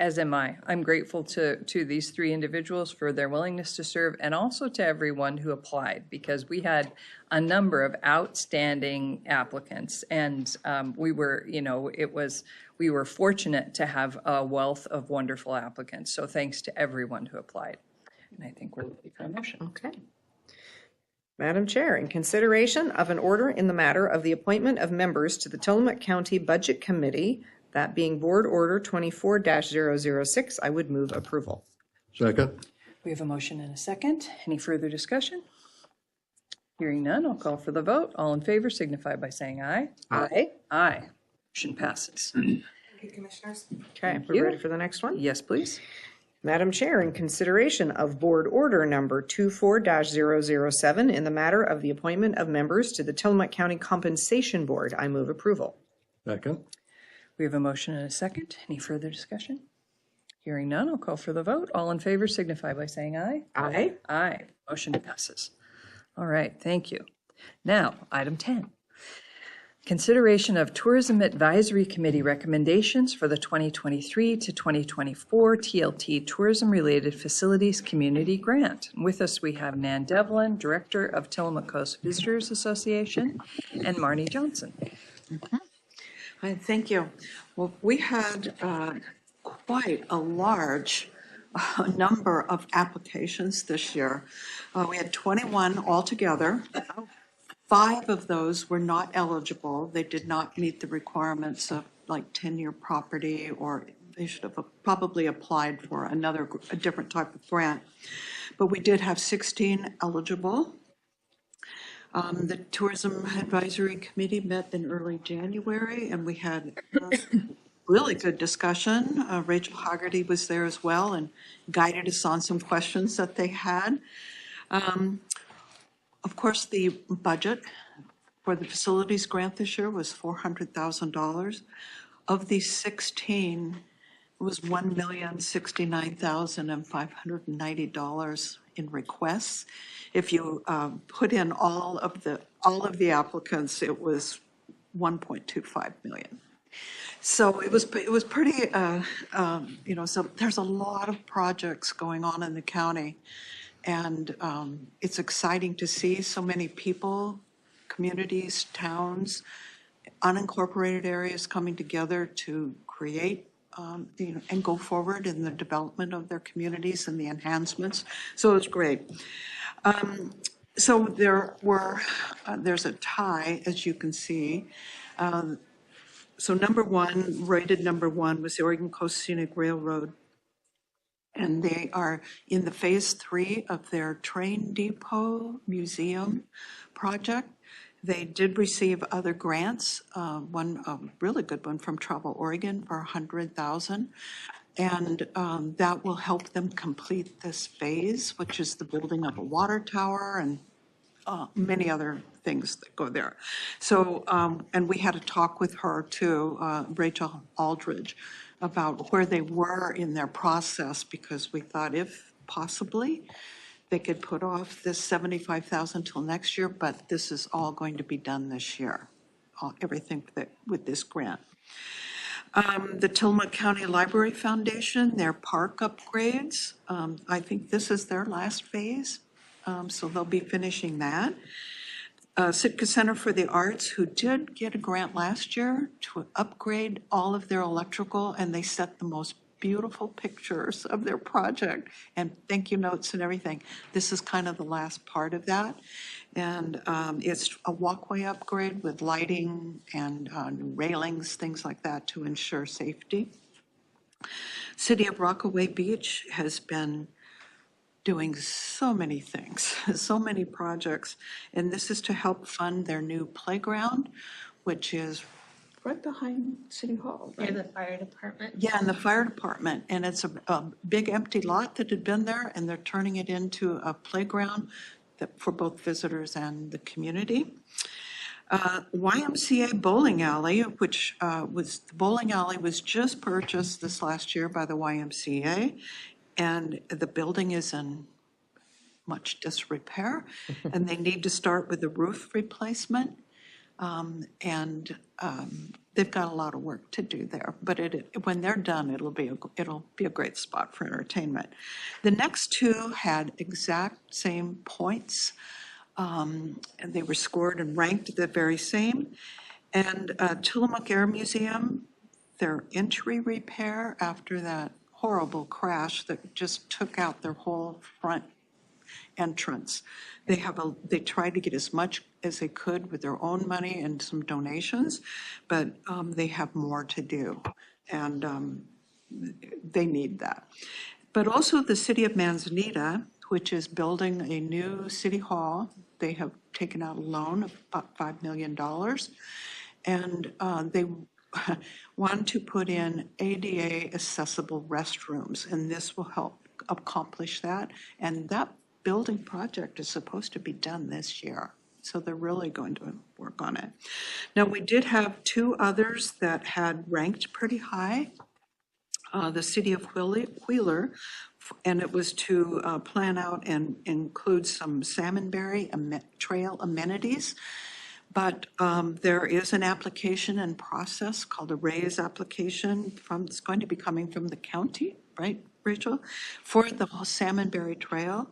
As am I. I'm grateful to these three individuals for their willingness to serve, and also to everyone who applied, because we had a number of outstanding applicants, and we were fortunate to have a wealth of wonderful applicants. So thanks to everyone who applied. And I think we're ready for a motion. Okay. Madam Chair, in consideration of an order in the matter of the appointment of members to the Tillamook County Budget Committee, that being Board Order 24-006, I would move approval. Second. We have a motion and a second. Any further discussion? Hearing none, I'll call for the vote. All in favor signify by saying aye. Aye. Aye. Motion passes. Thank you, Commissioners. Okay, you. we're ready for the next one? Yes, please. Madam Chair, in consideration of Board Order Number 24-007 in the matter of the appointment of members to the Tillamook County Compensation Board, I move approval. Second. We have a motion and a second. Any further discussion? Hearing none, I'll call for the vote. All in favor signify by saying aye. Aye. Aye. Motion passes. All right, thank you. Now, item 10. Consideration of Tourism Advisory Committee recommendations for the 2023 to 2024 TLT Tourism-Related Facilities Community Grant. With us, we have Nan Devlin, Director of Tillamook Coast Visitors Association, and Marnie Johnson. Hi, thank you. Well, we had quite a large number of applications this year. We had 21 altogether. 5 of those were not eligible. They did not meet the requirements of like 10-year property, or they should have probably applied for a different type of grant. But we did have 16 eligible. The Tourism Advisory Committee met in early January, and we had really good discussion. Rachel Haggerty was there as well and guided us on some questions that they had. Of course, the budget for the facilities grant this year was $400,000. Of these 16, it was $1,069,590 in requests. If you put in all of the applicants, it was 1.25 million. So it was pretty, so there's a lot of projects going on in the county, and it's exciting to see so many people, communities, towns, unincorporated areas coming together to create and go forward in the development of their communities and the enhancements. So it's great. So there's a tie, as you can see. So rated number one was the Oregon Coast Scenic Railroad. And they are in the phase 3 of their train depot museum project. They did receive other grants, one a really good one from Travel Oregon for $100,000. And that will help them complete this phase, which is the building of a water tower and many other things that go there. So, and we had a talk with her too, Rachel Aldridge, about where they were in their process, because we thought if possibly they could put off this 75,000 till next year, but this is all going to be done this year, everything that, with this grant. The Tillamook County Library Foundation, their park upgrades, I think this is their last phase, so they'll be finishing that. Sitka Center for the Arts, who did get a grant last year to upgrade all of their electrical, and they set the most beautiful pictures of their project and thank you notes and everything. This is kind of the last part of that. And it's a walkway upgrade with lighting and railings, things like that to ensure safety. City of Rockaway Beach has been doing so many things, so many projects. And this is to help fund their new playground, which is right behind City Hall, right? In the fire department. Yeah, in the fire department. And it's a big empty lot that had been there, and they're turning it into a playground for both visitors and the community. YMCA Bowling Alley, which the bowling alley was just purchased this last year by the YMCA, and the building is in much disrepair, and they need to start with the roof replacement. They've got a lot of work to do there, but when they're done, it'll be a great spot for entertainment. The next two had exact same points, and they were scored and ranked the very same. And Tillamook Air Museum, their entry repair after that horrible crash that just took out their whole front entrance. They tried to get as much as they could with their own money and some donations, but they have more to do, and they need that. But also the city of Manzanita, which is building a new city hall. They have taken out a loan of about $5 million, and they want to put in ADA accessible restrooms, and this will help accomplish that. And that building project is supposed to be done this year, so they're really going to work on it. Now, we did have two others that had ranked pretty high. The city of Wheeler, and it was to plan out and include some Salmonberry Trail amenities. But there is an application in process called a RAISE application it's going to be coming from the county, right, Rachel? For the whole Salmonberry Trail.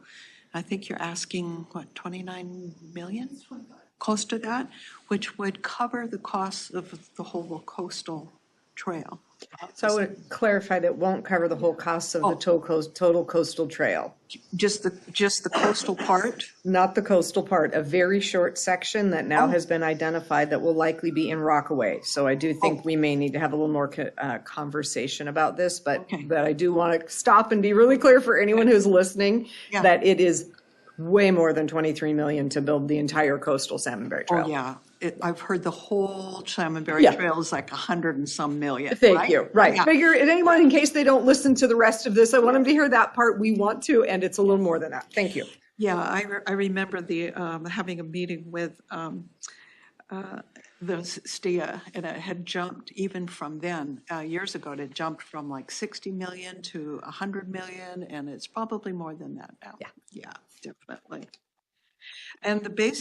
I think you're asking, what, 29 million? Close to that, which would cover the costs of the whole coastal trail. So I would clarify that won't cover the whole costs of the total coastal trail. Just the coastal part? Not the coastal part, a very short section that now has been identified that will likely be in Rockaway. So I do think we may need to have a little more conversation about this, but I do want to stop and be really clear for anyone who's listening that it is way more than 23 million to build the entire coastal Salmonberry Trail. Oh, yeah. I've heard the whole Salmonberry Trail is like 100 and some million. Thank you. Right. Yeah. Figure, anyone, in case they don't listen to the rest of this, I want them to hear that part. We want to, and it's a little more than that. Thank you. Yeah, I remember having a meeting with the STIA, and it had jumped even from then, years ago, it had jumped from like 60 million to 100 million, and it's probably more than that now. Yeah, definitely. And the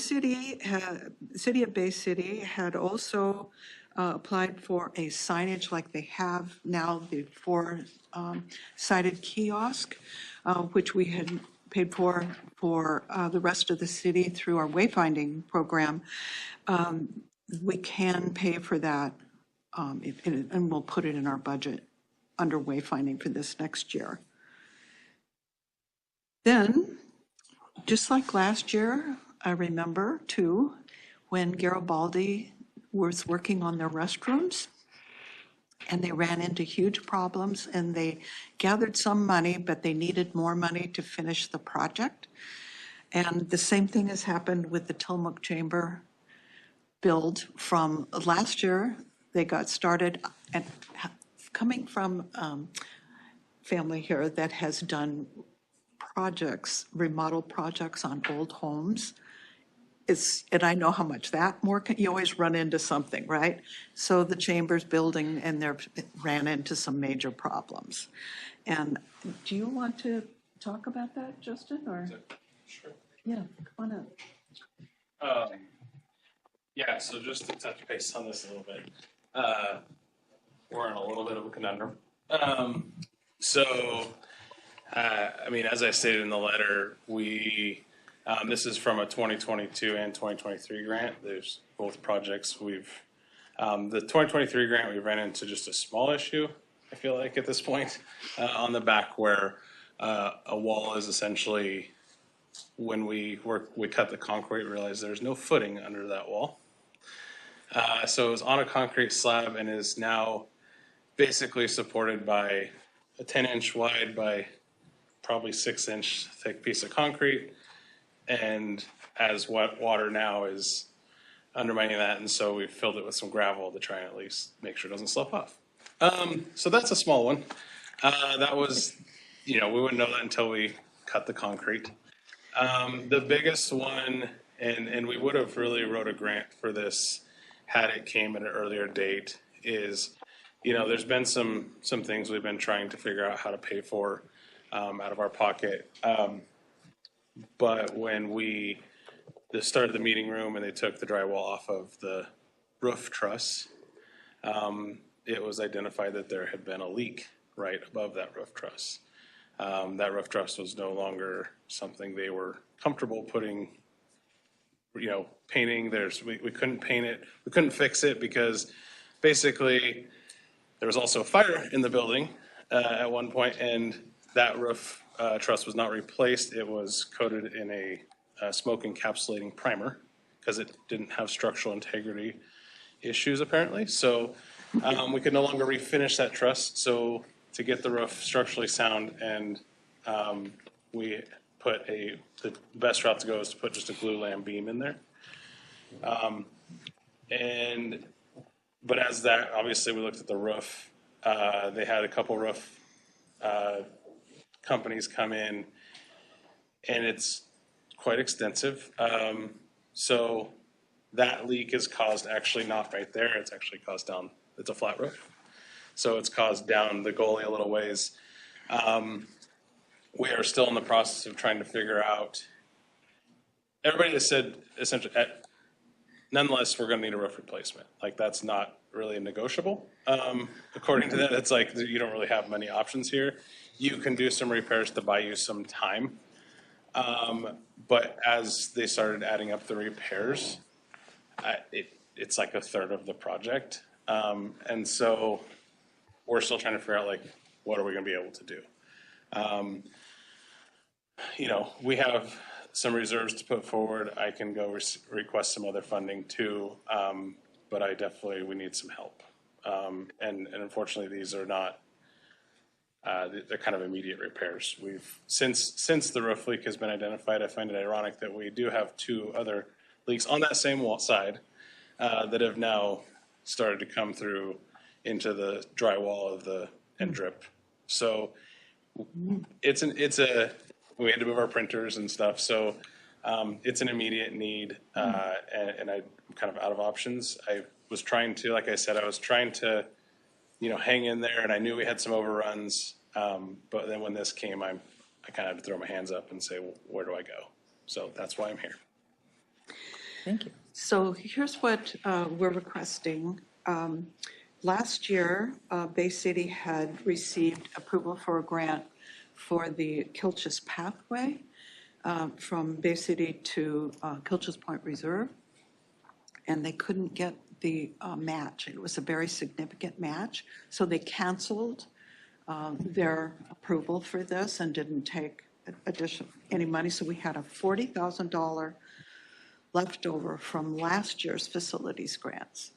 City of Bay City had also applied for a signage like they have now, the four-sided kiosk, which we had paid for the rest of the city through our wayfinding program. We can pay for that, and we'll put it in our budget under wayfinding for this next year. Then, just like last year, I remember too, when Garibaldi was working on their restrooms, and they ran into huge problems, and they gathered some money, but they needed more money to finish the project. And the same thing has happened with the Tillamook Chamber build from last year. They got started, and coming from family here that has done projects, remodel projects on old homes, and I know how much that you always run into something, right? So the Chamber's building, and they ran into some major problems. And do you want to talk about that, Justin, or? Yeah, come on up. Yeah, so just to touch base on this a little bit, we're in a little bit of a conundrum. I mean, as I stated in the letter, this is from a 2022 and 2023 grant. There's both projects. The 2023 grant, we ran into just a small issue, I feel like at this point, on the back where a wall is essentially, when we cut the concrete, we realized there's no footing under that wall. So it was on a concrete slab and is now basically supported by a 10-inch wide by probably 6-inch thick piece of concrete. And as wet water now is undermining that, and so we filled it with some gravel to try and at least make sure it doesn't slope off. So that's a small one. That was, we wouldn't know that until we cut the concrete. The biggest one, and we would have really wrote a grant for this had it came at an earlier date, is, there's been some things we've been trying to figure out how to pay for out of our pocket. But when we started the meeting room and they took the drywall off of the roof truss, it was identified that there had been a leak right above that roof truss. That roof truss was no longer something they were comfortable putting, painting. We couldn't paint it. We couldn't fix it because basically there was also a fire in the building at one point, and that roof truss was not replaced. It was coated in a smoke encapsulating primer because it didn't have structural integrity issues apparently. So we could no longer refinish that truss. So to get the roof structurally sound, and we put the best route to go is to put just a glue lam beam in there. But as that, obviously we looked at the roof. They had a couple roof companies come in, and it's quite extensive. So that leak is caused actually not right there. It's actually caused down. It's a flat roof. So it's caused down the gully a little ways. We are still in the process of trying to figure out. Everybody has said essentially, nonetheless, we're going to need a roof replacement. Like that's not really negotiable. According to that, it's like you don't really have many options here. You can do some repairs to buy you some time. But as they started adding up the repairs, it's like a third of the project. And so we're still trying to figure out, like, what are we going to be able to do? We have some reserves to put forward. I can go request some other funding too, but we need some help. And unfortunately, these are not, they're kind of immediate repairs. Since the roof leak has been identified, I find it ironic that we do have two other leaks on that same wall side that have now started to come through into the drywall of the and drip. So we had to move our printers and stuff. So it's an immediate need, and I'm kind of out of options. I was trying to, like I said, hang in there, and I knew we had some overruns. But then when this came, I kind of had to throw my hands up and say, well, where do I go? So that's why I'm here. Thank you. So here's what we're requesting. Last year, Bay City had received approval for a grant for the Kilchis Pathway from Bay City to Kilchis Point Reserve, and they couldn't get the match. It was a very significant match, so they canceled their approval for this and didn't take any money. So we had a $40,000 left over from last year's facilities grants.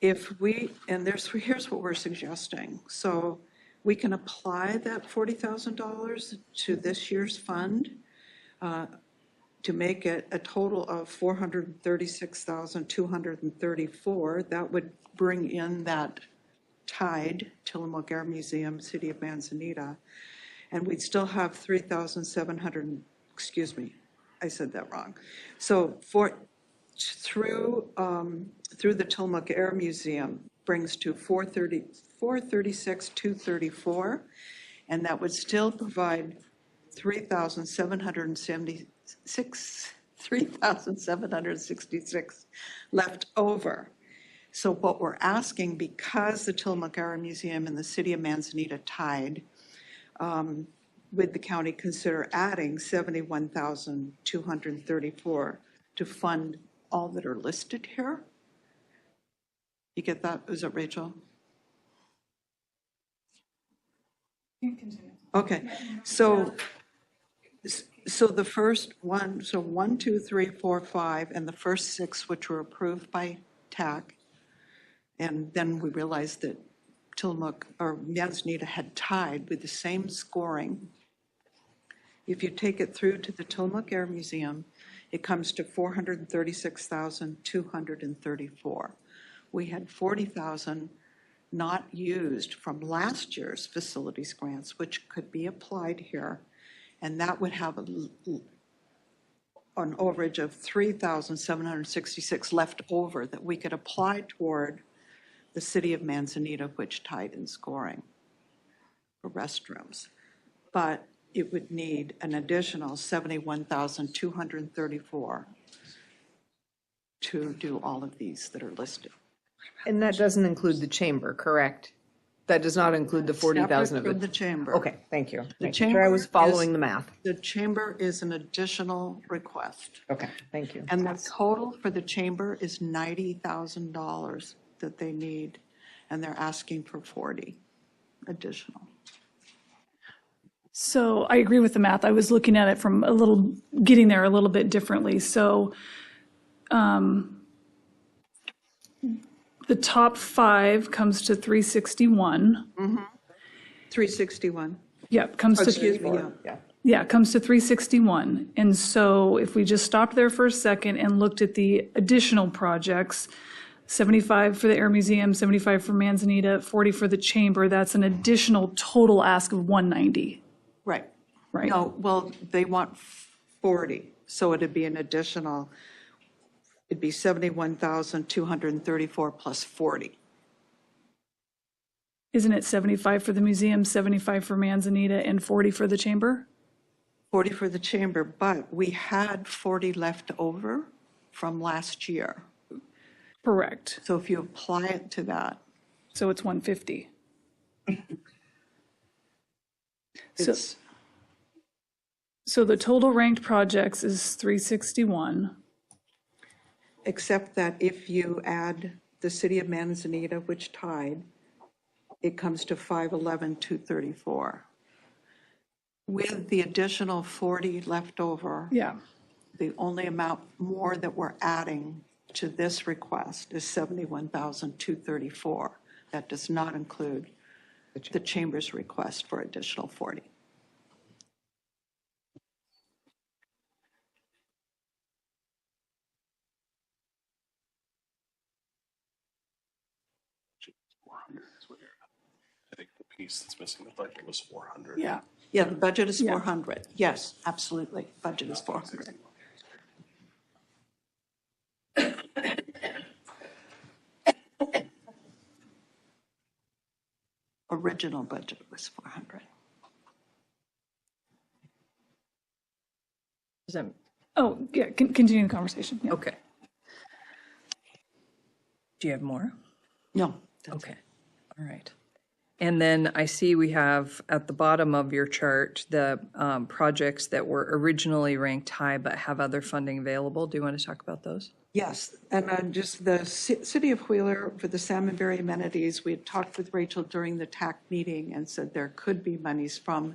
Here's what we're suggesting. So we can apply that $40,000 to this year's fund to make it a total of $436,234. That would bring in that TIDE, Tillamook Air Museum, City of Manzanita, and we'd still have 3,700, excuse me, I said that wrong. So through the Tillamook Air Museum brings to 436,234, and that would still provide $3,766 left over. So what we're asking, because the Tillamook Art Museum and the city of Manzanita tied, would the county consider adding $71,234 to fund all that are listed here? You get that? Is it Rachel? Okay, so the first one, so 1, 2, 3, 4, 5, and the first 6, which were approved by TAC, and then we realized that Tillamook or Manzanita had tied with the same scoring. If you take it through to the Tillamook Air Museum, it comes to $436,234. We had $40,000 not used from last year's facilities grants, which could be applied here, and that would have an overage of $3,766 left over that we could apply toward the city of Manzanita, which tied in scoring for restrooms. But it would need an additional $71,234 to do all of these that are listed. And that doesn't include the chamber, correct? That does not include the 40,000 of Separate from it? the chamber. Okay, thank you. The Making sure I was chamber following is- the math. The chamber is an additional request. Okay, thank you. And the total for the chamber is $90,000 that they need, and they're asking for 40 additional. So I agree with the math. I was looking at it from getting there a little bit differently. So the top 5 comes to 361. 361. Yep, comes to. Excuse me, yeah. Yeah, it comes to 361. And so if we just stopped there for a second and looked at the additional projects, 75 for the Air Museum, 75 for Manzanita, 40 for the chamber, that's an additional total ask of 190, Right. right? No, well, they want 40, so it'd be an additional, it'd be 71,234 plus 40. Isn't it 75 for the museum, 75 for Manzanita, and 40 for the chamber? 40 for the chamber, but we had 40 left over from last year. Correct. So if you apply it to that, So it's 150. it's, So the total ranked projects is 361. except that if you add the city of Manzanita, which tied, it comes to 511,234. With the additional 40 left over, Yeah. the only amount more that we're adding to this request is 71,234. That does not include the chamber's request for additional 40. I think the piece that's missing the budget was 400. Yeah. Yeah, the budget is Yeah. 400. Yes, absolutely. Budget is 400. Original budget was 400. Is that, Oh, yeah, continue the conversation. Yeah. okay. Do you have more? No. that's Okay, all right. And then I see we have at the bottom of your chart, the projects that were originally ranked high but have other funding available. Do you want to talk about those? Yes, and just the city of Wheeler for the Salmonberry amenities, we had talked with Rachel during the TAC meeting and said there could be monies from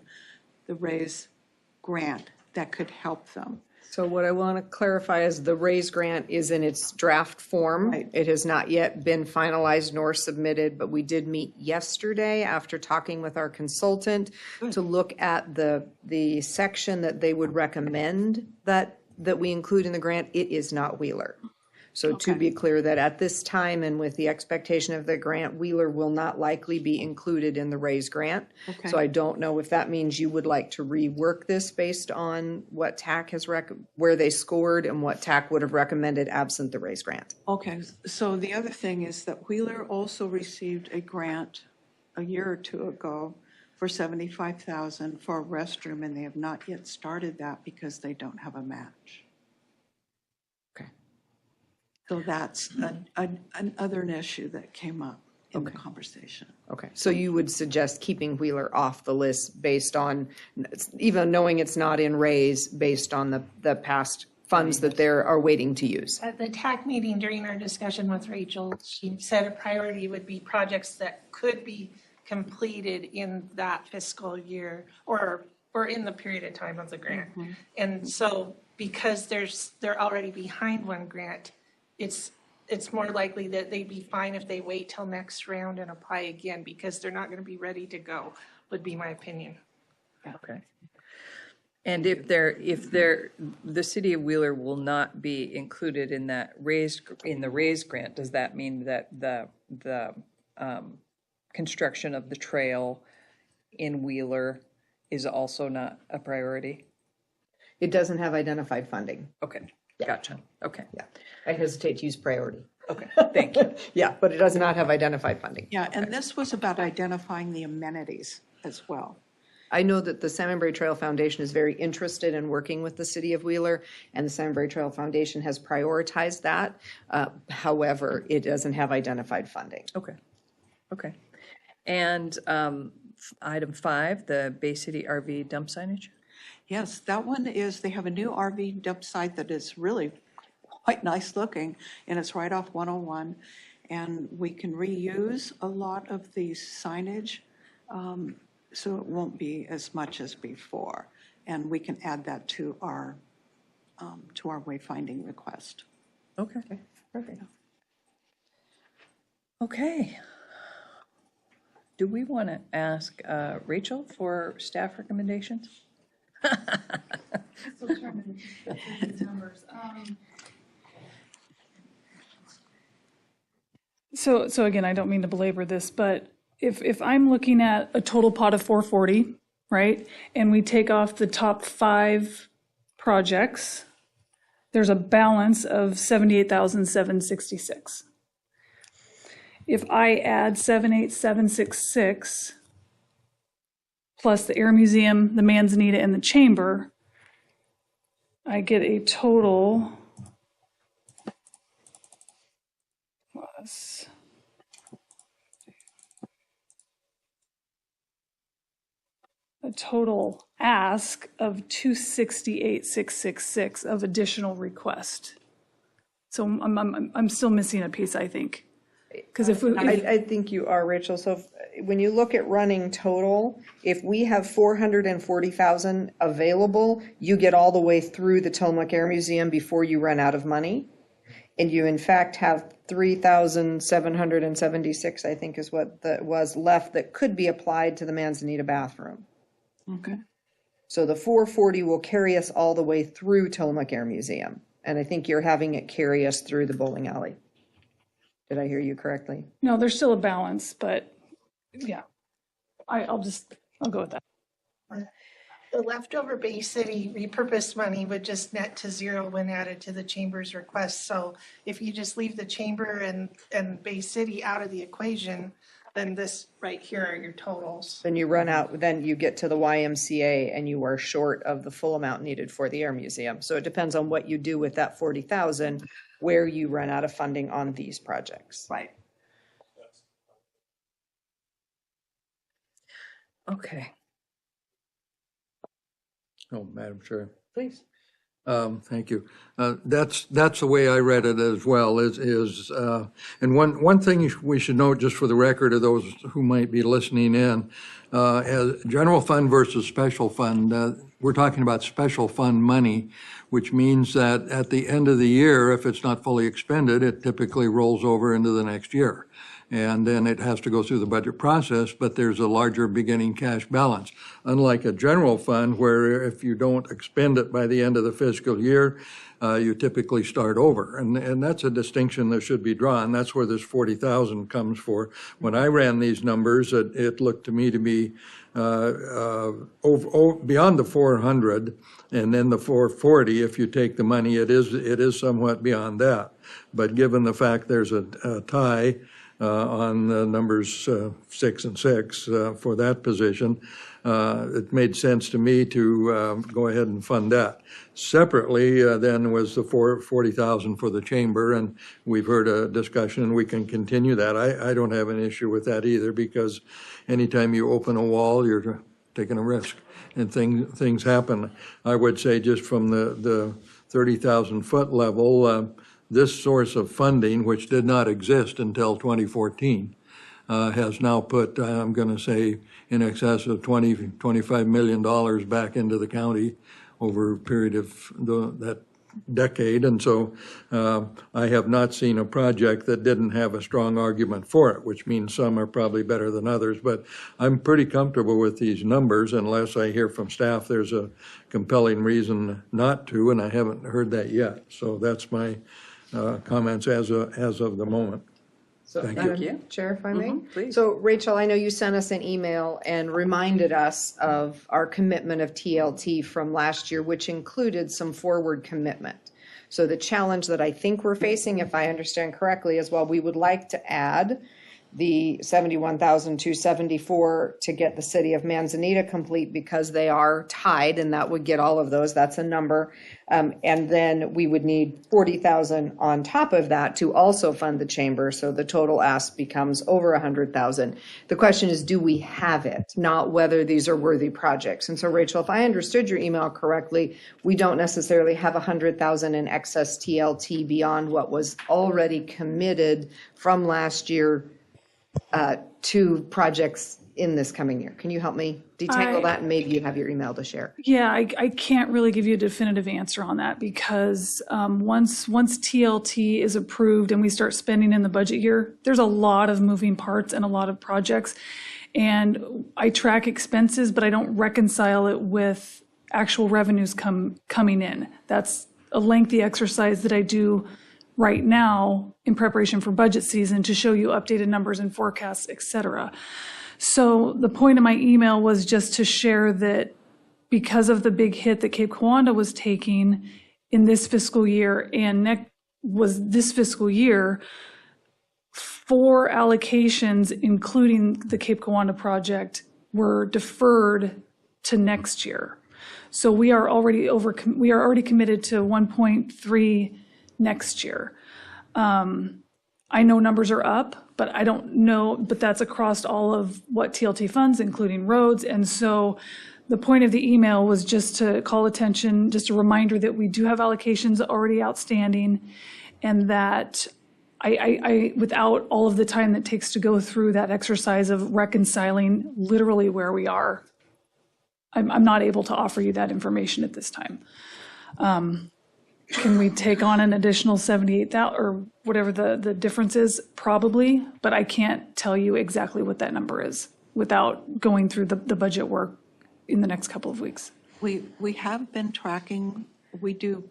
the RAISE grant that could help them. So what I want to clarify is the RAISE grant is in its draft form. Right. It has not yet been finalized nor submitted, but we did meet yesterday after talking with our consultant to look at the section that they would recommend that we include in the grant. It is not Wheeler. So to be clear that at this time and with the expectation of the grant, Wheeler will not likely be included in the RAISE grant. Okay. So I don't know if that means you would like to rework this based on what TAC has where they scored and what TAC would have recommended absent the RAISE grant. Okay, so the other thing is that Wheeler also received a grant a year or two ago for $75,000 for a restroom, and they have not yet started that because they don't have a match. Okay. So that's another issue that came up in the conversation. Okay, so you would suggest keeping Wheeler off the list based on, even knowing it's not in raise, based on the past funds that they are waiting to use? At the TAC meeting during our discussion with Rachel, she said a priority would be projects that could be completed in that fiscal year or in the period of time of the grant. And so because they're already behind one grant, it's more likely that they'd be fine if they wait till next round and apply again, because they're not going to be ready to go, would be my opinion. Okay. And if the city of Wheeler will not be included in that the raised grant, does that mean that the construction of the trail in Wheeler is also not a priority? It doesn't have identified funding. Okay, gotcha. Okay. Yeah, I hesitate to use priority. Okay, thank you. Yeah, but it does not have identified funding. Yeah, and this was about identifying the amenities as well. I know that the Salmonberry Trail Foundation is very interested in working with the city of Wheeler, and the Salmonberry Trail Foundation has prioritized that. However, it doesn't have identified funding. Okay, okay. And item 5, the Bay City RV dump signage? Yes, that one is, they have a new RV dump site that is really quite nice looking, and it's right off 101. And we can reuse a lot of the signage, so it won't be as much as before. And we can add that to our wayfinding request. Okay, perfect. Okay. Do we want to ask Rachel for staff recommendations? So again, I don't mean to belabor this, but if I'm looking at a total pot of 440, right, and we take off the top 5 projects, there's a balance of 78,766. If I add 78,766 plus the Air Museum, the Manzanita, and the Chamber, I get a total plus a total ask of 268,666 of additional request. So I'm still missing a piece, I think. Because I think you are, Rachel. So when you look at running total, if we have 440,000 available, you get all the way through the Tillamook Air Museum before you run out of money. And you in fact have 3,776, I think is what was left that could be applied to the Manzanita bathroom. Okay. So the 440 will carry us all the way through Tillamook Air Museum. And I think you're having it carry us through the bowling alley. Did I hear you correctly? No, there's still a balance, but yeah, I'll go with that. The leftover Bay City repurposed money would just net to zero when added to the Chamber's request. So if you just leave the Chamber and Bay City out of the equation, then this right here are your totals. Then you run out, then you get to the YMCA and you are short of the full amount needed for the Air Museum. So it depends on what you do with that 40,000, where you run out of funding on these projects. Right. Okay. Oh, Madam Chair. Please. Thank you. That's the way I read it as well, and one thing we should note, just for the record of those who might be listening in, as general fund versus special fund, we're talking about special fund money, which means that at the end of the year, if it's not fully expended, it typically rolls over into the next year. And then it has to go through the budget process, but there's a larger beginning cash balance. Unlike a general fund, where if you don't expend it by the end of the fiscal year, you typically start over. And that's a distinction that should be drawn. That's where this 40,000 comes for. When I ran these numbers, it looked to me to be beyond the 400, and then the 440, if you take the money, it is somewhat beyond that. But given the fact there's a tie, on the numbers 6 and 6 for that position. It made sense to me to go ahead and fund that. Separately, then was the 40,000 for the chamber, and we've heard a discussion, and we can continue that. I don't have an issue with that either, because anytime you open a wall, you're taking a risk, and things happen. I would say just from the 30,000 foot level, this source of funding, which did not exist until 2014, has now put, I'm going to say, in excess of $25 million back into the county over a period of that decade. And so I have not seen a project that didn't have a strong argument for it, which means some are probably better than others. But I'm pretty comfortable with these numbers unless I hear from staff there's a compelling reason not to, and I haven't heard that yet. So that's my comments as of the moment. So, Thank Madam you. Chair, if I may? Please. So Rachel, I know you sent us an email and reminded us of our commitment of TLT from last year, which included some forward commitment. So the challenge that I think we're facing, if I understand correctly, is while we would like to add the 71,274 to get the city of Manzanita complete because they are tied, and that would get all of those. That's a number. And then we would need 40,000 on top of that to also fund the chamber. So the total ask becomes over 100,000. The question is, do we have it? Not whether these are worthy projects. And so, Rachel, if I understood your email correctly, we don't necessarily have 100,000 in excess TLT beyond what was already committed from last year to projects in this coming year. Can you help me detangle that? And maybe you have your email to share. Yeah, I can't really give you a definitive answer on that because once TLT is approved and we start spending in the budget year, there's a lot of moving parts and a lot of projects. And I track expenses, but I don't reconcile it with actual revenues coming in. That's a lengthy exercise that I do right now in preparation for budget season to show you updated numbers and forecasts, et cetera. So the point of my email was just to share that because of the big hit that Cape Kiwanda was taking in this fiscal year and this fiscal year, 4 allocations, including the Cape Kiwanda project, were deferred to next year. So we are already committed to 1.3 next year. I know numbers are up, but I don't know, but that's across all of what TLT funds, including roads. And so the point of the email was just to call attention, just a reminder that we do have allocations already outstanding and that I without all of the time that takes to go through that exercise of reconciling literally where we are, I'm not able to offer you that information at this time. Can we take on an additional 78,000 or whatever the difference is? Probably, but I can't tell you exactly what that number is without going through the budget work in the next couple of weeks. We have been tracking, we do,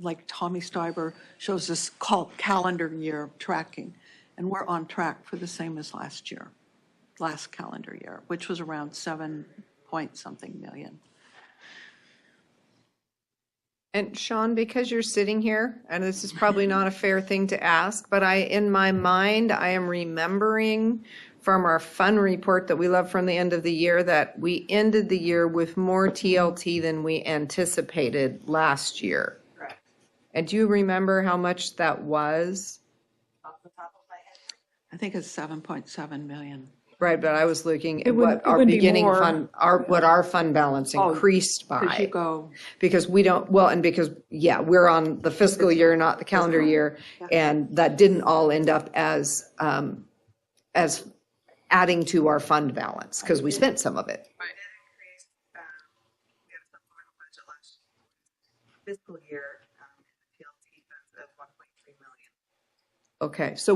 like Tommy Steiber shows us called calendar year tracking, and we're on track for the same as last calendar year, which was around 7 point something million. And Sean, because you're sitting here, and this is probably not a fair thing to ask, but in my mind, I am remembering from our fun report that we love from the end of the year that we ended the year with more TLT than we anticipated last year. Correct. And do you remember how much that was? Off the top of my head. I think it's 7.7 million. Right, but I was looking at would- what it our would be beginning more. fund, what our fund balance increased Because you by. go, Because we don't, well, and because, yeah, we're on the fiscal year, not the calendar year. And that didn't all end up as adding to our fund balance because we spent some of it. We did increase, we had a supplemental budget last fiscal year, TLT funds of 1.3 million. Okay, so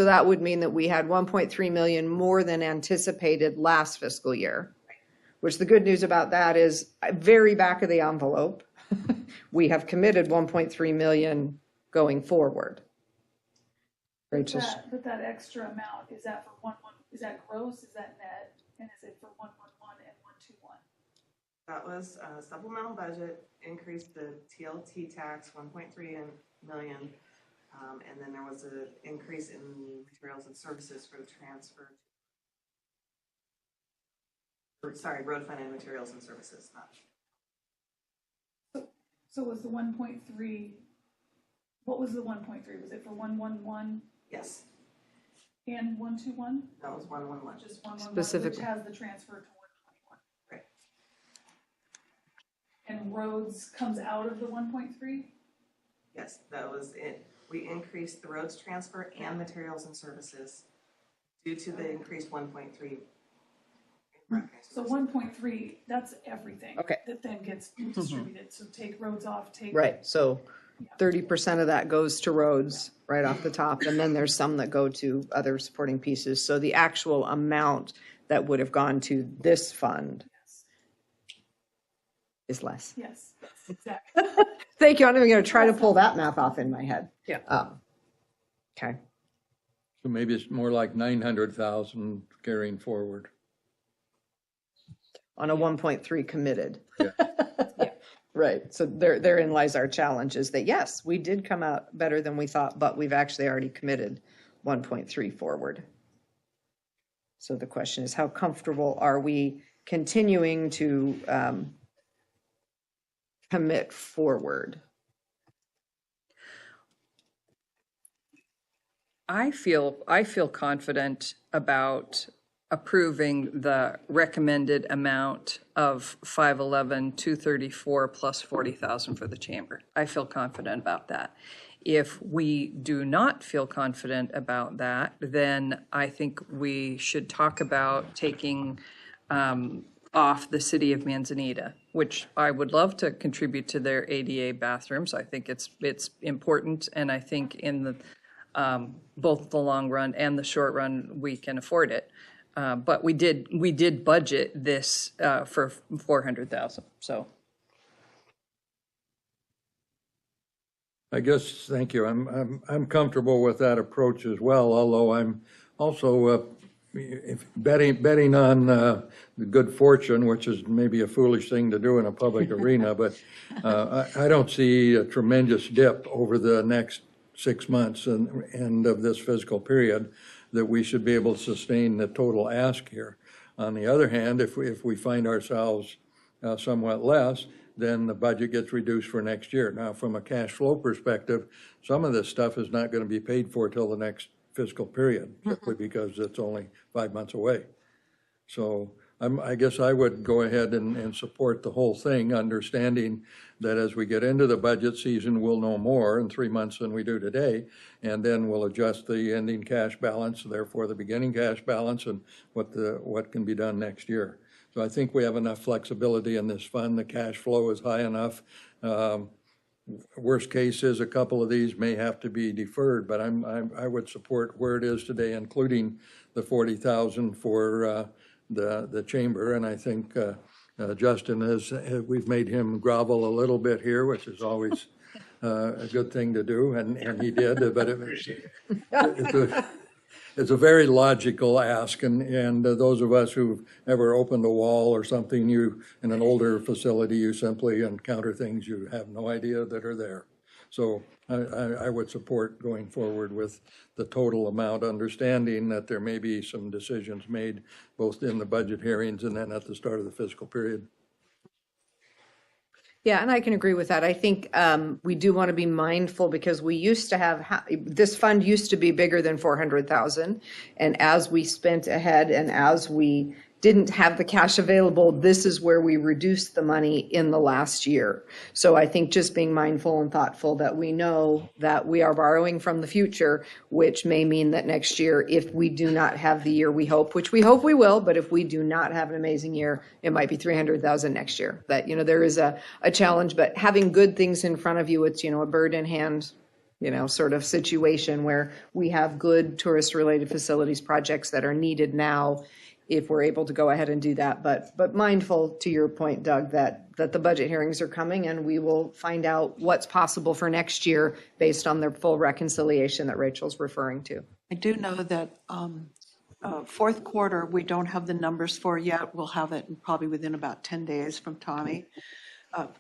that would mean that we had 1.3 million more than anticipated last fiscal year. Which the good news about that is, very back of the envelope, we have committed 1.3 million going forward. Rachel, But that extra amount, is that for is that gross, is that net, and is it for 111 and 121? That was supplemental budget, increased the TLT tax 1.3 million. And then there was an increase in materials and services for the transfer. Sorry, road fund and materials and services, not. So was the 1.3, what was the 1.3? Was it for 111 Yes, and 121? that was 111. Just 111, which Specifically. has the transfer to 121. Right. And roads comes out of the 1.3? Yes, that was it. We increased the roads transfer and materials and services due to the increased 1.3. So 1.3, that's everything. Okay. That then gets distributed. So take roads off, take. Right, so 30% of that goes to roads right off the top, and then there's some that go to other supporting pieces. So the actual amount that would have gone to this fund is less. Yes, exactly. Thank you, I'm even gonna try to pull that math off in my head. Yeah. Okay, So maybe it's more like 900,000 carrying forward. on a 1.3 committed. Yeah. Right, so therein lies our challenge, is that yes, we did come out better than we thought, but we've actually already committed 1.3 forward. So the question is, how comfortable are we continuing to commit forward? I feel confident about approving the recommended amount of 511, 234 plus 40,000 for the chamber. I feel confident about that. If we do not feel confident about that, then I think we should talk about taking off the city of Manzanita, which I would love to contribute to their ADA bathrooms. I think it's important, and I think in the both the long run and the short run, we can afford it. But we did budget this for 400,000. So I guess, thank you. I'm comfortable with that approach as well, although I'm also betting on the good fortune, which is maybe a foolish thing to do in a public arena, but I don't see a tremendous dip over the next 6 months and end of this fiscal period that we should be able to sustain the total ask here. On the other hand, if we find ourselves somewhat less, then the budget gets reduced for next year. Now, from a cash flow perspective, some of this stuff is not going to be paid for till the next fiscal period, simply because it's only 5 months away. So I guess I would go ahead and support the whole thing, understanding that as we get into the budget season, we'll know more in 3 months than we do today, and then we'll adjust the ending cash balance, therefore the beginning cash balance, and what can be done next year. So I think we have enough flexibility in this fund. The cash flow is high enough. Worst case is a couple of these may have to be deferred, but I would support where it is today, including the 40,000 for the chamber. And I think Justin we've made him grovel a little bit here, which is always a good thing to do, and he did. But it's a very logical ask, and those of us who've ever opened a wall or something, in an older facility, you simply encounter things you have no idea that are there. So I would support going forward with the total amount, understanding that there may be some decisions made both in the budget hearings and then at the start of the fiscal period. Yeah, and I can agree with that. I think we do want to be mindful, because we used to have, this fund used to be bigger than 400,000. And as we spent ahead and as we didn't have the cash available, this is where we reduced the money in the last year. So I think just being mindful and thoughtful that we know that we are borrowing from the future, which may mean that next year, if we do not have the year we hope, which we hope we will, but if we do not have an amazing year, it might be 300,000 next year. That, there is a challenge, but having good things in front of you, it's, a bird in hand, sort of situation where we have good tourist related facilities projects that are needed now, if we're able to go ahead and do that. But mindful, to your point, Doug, that the budget hearings are coming, and we will find out what's possible for next year based on the full reconciliation that Rachel's referring to. I do know that fourth quarter, we don't have the numbers for yet. We'll have it probably within about 10 days from Tommy.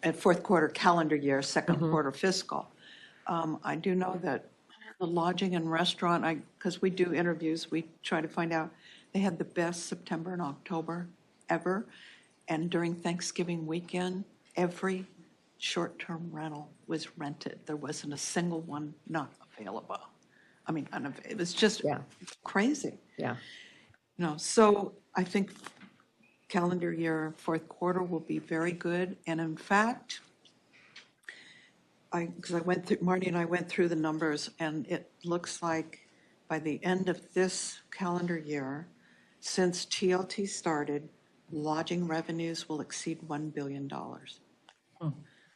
At fourth quarter calendar year, second quarter fiscal. I do know that The lodging and restaurant, because we do interviews, we try to find out, they had the best September and October ever. And during Thanksgiving weekend, every short-term rental was rented. There wasn't a single one not available. I mean, it was just crazy. Yeah. No, so I think calendar year fourth quarter will be very good. And in fact, because I went through, Marty and I went through the numbers, and it looks like by the end of this calendar year, since TLT started, lodging revenues will exceed $1 billion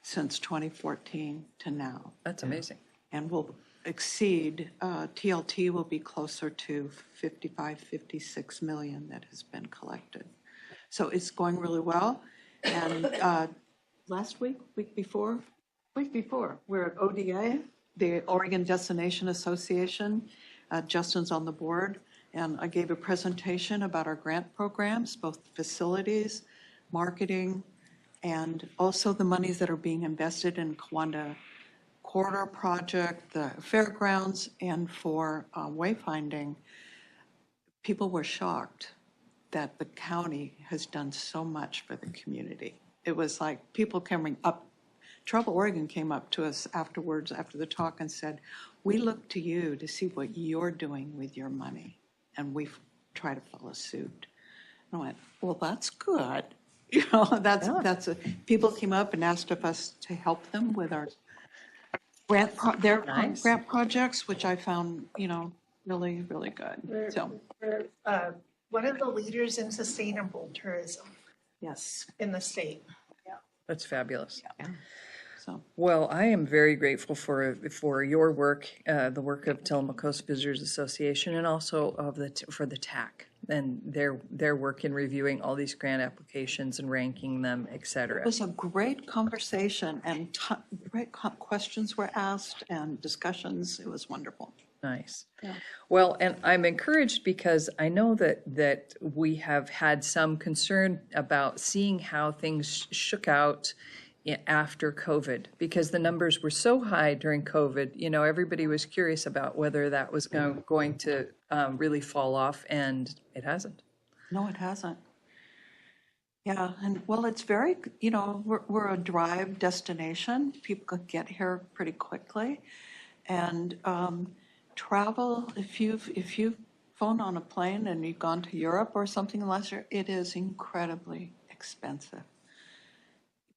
since 2014 to now. That's amazing. And will exceed, TLT will be closer to 56 million that has been collected. So it's going really well. And last week before, we're at ODA, the Oregon Destination Association. Justin's on the board, and I gave a presentation about our grant programs, both facilities, marketing, and also the monies that are being invested in Kiwanda Corridor Project, the fairgrounds, and for wayfinding. People were shocked that the county has done so much for the community. It was like people coming up, Travel Oregon came up to us afterwards, after the talk, and said, we look to you to see what you're doing with your money, and we try to follow suit. And I went, well, that's good. You know, people came up and asked of us to help them with our grant projects, which I found, really, really good. We're one of the leaders in sustainable tourism. Yes. In the state. That's fabulous. Yeah. So. Well, I am very grateful for your work, the work of Tillamook Coast Visitors Association, and also for the TAC and their work in reviewing all these grant applications and ranking them, et cetera. It was a great conversation, and great questions were asked and discussions. It was wonderful. Nice. Yeah. Well, and I'm encouraged because I know that we have had some concern about seeing how things shook out after COVID, because the numbers were so high during COVID. Everybody was curious about whether that was going to really fall off, and it hasn't. No, it hasn't. Yeah, and well, it's very, we're a drive destination. People can get here pretty quickly, and travel. If you've flown on a plane and you've gone to Europe or something last year, it is incredibly expensive.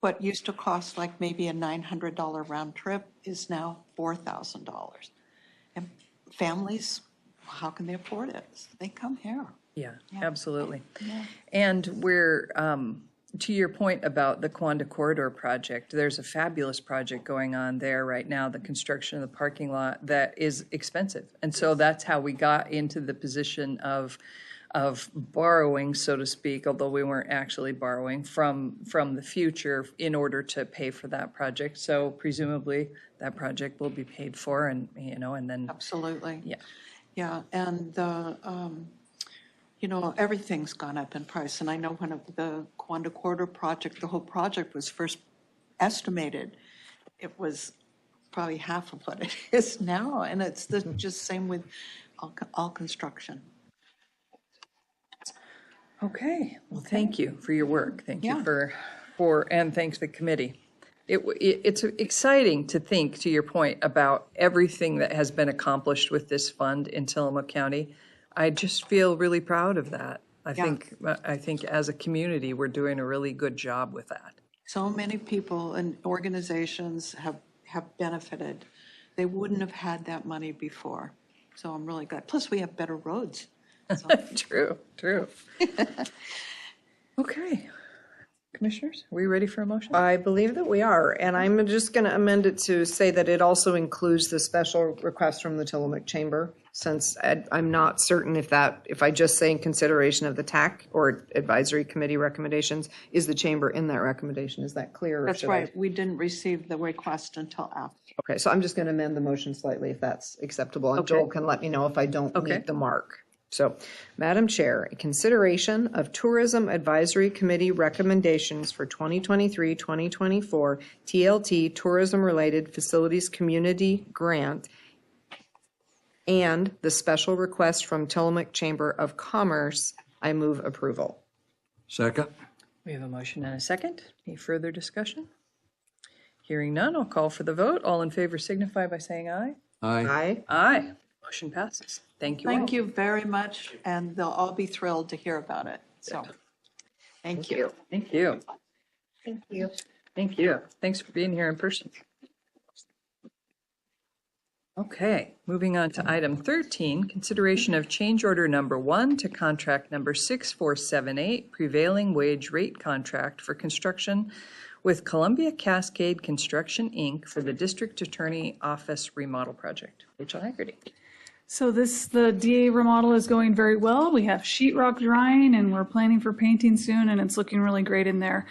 What used to cost like maybe a $900 round trip is now $4,000. And families, how can they afford it? They come here. Yeah, absolutely. Yeah. And we're, to your point about the Kiwanda Corridor project, there's a fabulous project going on there right now, the construction of the parking lot that is expensive. And so that's how we got into the position of borrowing, so to speak, although we weren't actually borrowing from the future in order to pay for that project. So presumably that project will be paid for, and and then Absolutely. Yeah. Yeah, and the everything's gone up in price. And I know when the Kiwanda Corridor project, the whole project was first estimated, it was probably half of what it is now, and it's just same with all construction. Okay, well, thank you for your work. Thank you Yeah. and thanks to the committee. It's exciting to think, to your point, about everything that has been accomplished with this fund in Tillamook County. I just feel really proud of that. I think as a community, we're doing a really good job with that. So many people and organizations have benefited. They wouldn't have had that money before. So I'm really glad. Plus, we have better roads. So. True. Okay. Commissioners, are we ready for a motion? I believe that we are, and I'm just going to amend it to say that it also includes the special request from the Tillamook Chamber, since I'm not certain if I just say in consideration of the TAC or advisory committee recommendations, is the chamber in that recommendation? Is that clear? That's right. We didn't receive the request until after. Okay, so I'm just going to amend the motion slightly if that's acceptable, and Joel can let me know if I don't meet the mark. So, Madam Chair, consideration of Tourism Advisory Committee recommendations for 2023-2024 TLT Tourism-Related Facilities Community Grant and the special request from Tillamook Chamber of Commerce. I move approval. Second? We have a motion and a second. Any further discussion? Hearing none, I'll call for the vote. All in favor signify by saying aye. Aye. Aye. Aye. Motion passes. Thank you all. Thank you very much, and they'll all be thrilled to hear about it. So, thank you. Thank you. Thank you. Thank you. Thanks for being here in person. Okay, moving on to item 13, consideration of change order number 1 to contract number 6478, prevailing wage rate contract for construction with Columbia Cascade Construction, Inc. for the District Attorney Office remodel project. Rachel Haggerty. So the DA remodel is going very well. We have sheetrock drying and we're planning for painting soon, and it's looking really great in there.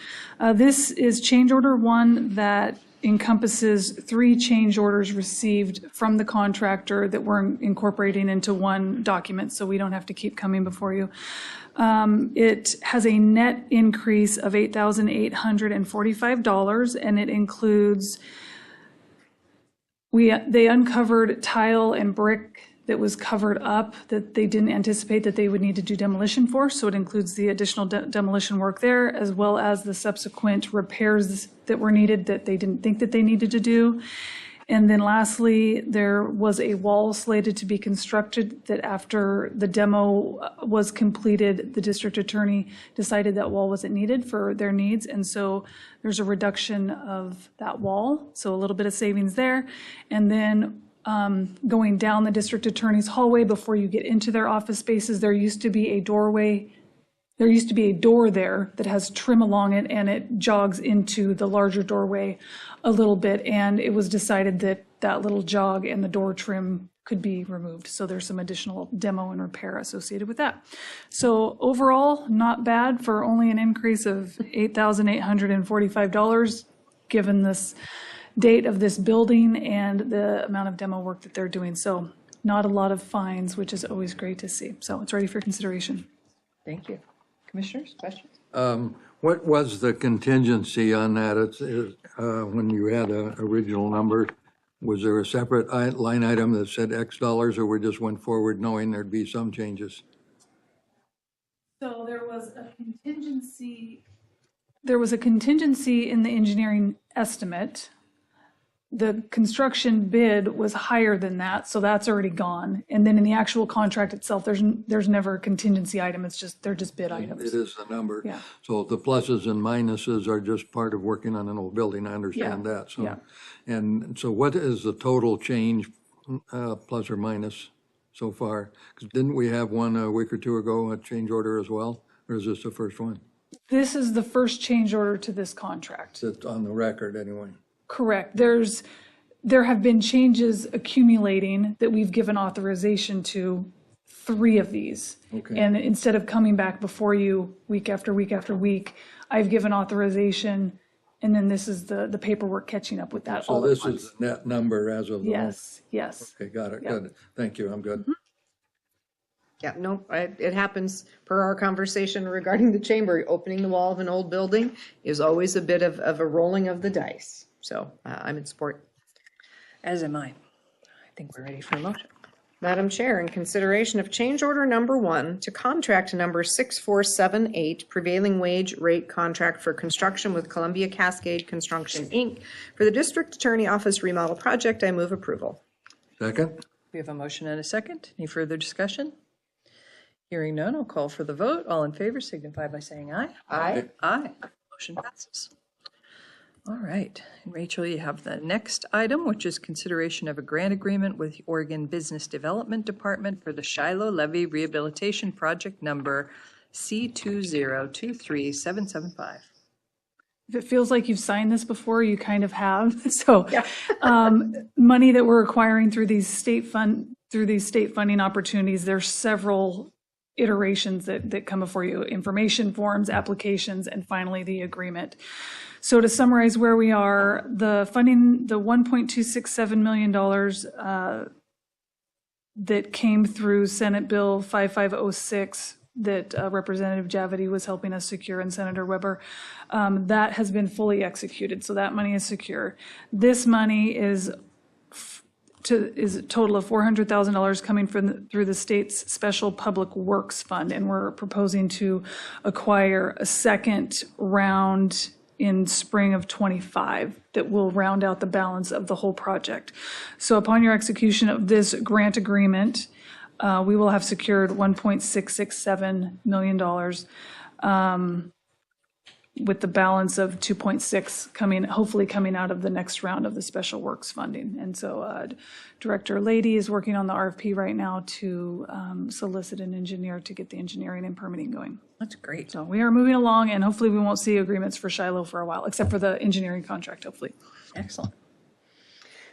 This is change order 1 that encompasses 3 change orders received from the contractor that we're incorporating into one document, so we don't have to keep coming before you. It has a net increase of $8,845, and it includes, they uncovered tile and brick that was covered up that they didn't anticipate that they would need to do demolition for. So it includes the additional demolition work there, as well as the subsequent repairs that were needed that they didn't think that they needed to do. And then lastly, there was a wall slated to be constructed that after the demo was completed, the district attorney decided that wall wasn't needed for their needs. And so there's a reduction of that wall. So a little bit of savings there. And then going down the district attorney's hallway before you get into their office spaces, there used to be a doorway. There used to be a door there that has trim along it, and it jogs into the larger doorway a little bit. And it was decided that that little jog and the door trim could be removed. So there's some additional demo and repair associated with that. So overall, not bad for only an increase of $8,845, given this date of this building and the amount of demo work that they're doing. So not a lot of fines, which is always great to see. So it's ready for consideration. Thank you. Commissioners, questions? What was the contingency on that? When you had an original number, was there a separate line item that said X dollars, or we just went forward knowing there'd be some changes? So there was a contingency. There was a contingency in the engineering estimate. The construction bid was higher than that, so that's already gone. And then in the actual contract itself, there's never a contingency item. It's just, they're just bid items. It is the number. Yeah. So the pluses and minuses are just part of working on an old building. I understand that. So, Yeah. And so what is the total change, plus or minus so far? Because didn't we have one a week or two ago, a change order as well? Or is this the first one? This is the first change order to this contract. That's on the record anyway. Correct. There have been changes accumulating that we've given authorization to 3 of these. Okay. And instead of coming back before you week after week after week, I've given authorization, and then this is the paperwork catching up with that So all at this once. is the net number as of the moment? Yes, yes. Okay, got it. Yeah. Good. Thank you. I'm good. Yeah, no, it happens per our conversation regarding the chamber. Opening the wall of an old building is always a bit of a rolling of the dice. So I'm in support. As am I. I think we're ready for a motion. Madam Chair, in consideration of change order number 1 to contract number 6478, prevailing wage rate contract for construction with Columbia Cascade Construction, Inc. for the District Attorney Office remodel project, I move approval. Second? We have a motion and a second. Any further discussion? Hearing none, I'll call for the vote. All in favor signify by saying aye. Aye. Aye. Motion passes. All right. And Rachel, you have the next item, which is consideration of a grant agreement with the Oregon Business Development Department for the Shiloh Levee Rehabilitation Project number C2023775. If it feels like you've signed this before, you kind of have. So money that we're acquiring through these state funding opportunities, there's several iterations that come before you: information forms, applications, and finally the agreement. So to summarize where we are, the funding, the $1.267 million that came through Senate Bill 5506 that Representative Javity was helping us secure, and Senator Weber, that has been fully executed. So that money is secure. This money is is a total of $400,000 coming through the state's Special Public Works Fund, and we're proposing to acquire a second round in spring of '25 that will round out the balance of the whole project. So upon your execution of this grant agreement, we will have secured $1.667 million, with the balance of 2.6 hopefully coming out of the next round of the special works funding. And so Director Lady is working on the RFP right now to solicit an engineer to get the engineering and permitting going. That's great. So we are moving along, and hopefully we won't see agreements for Shiloh for a while, except for the engineering contract, hopefully. Excellent.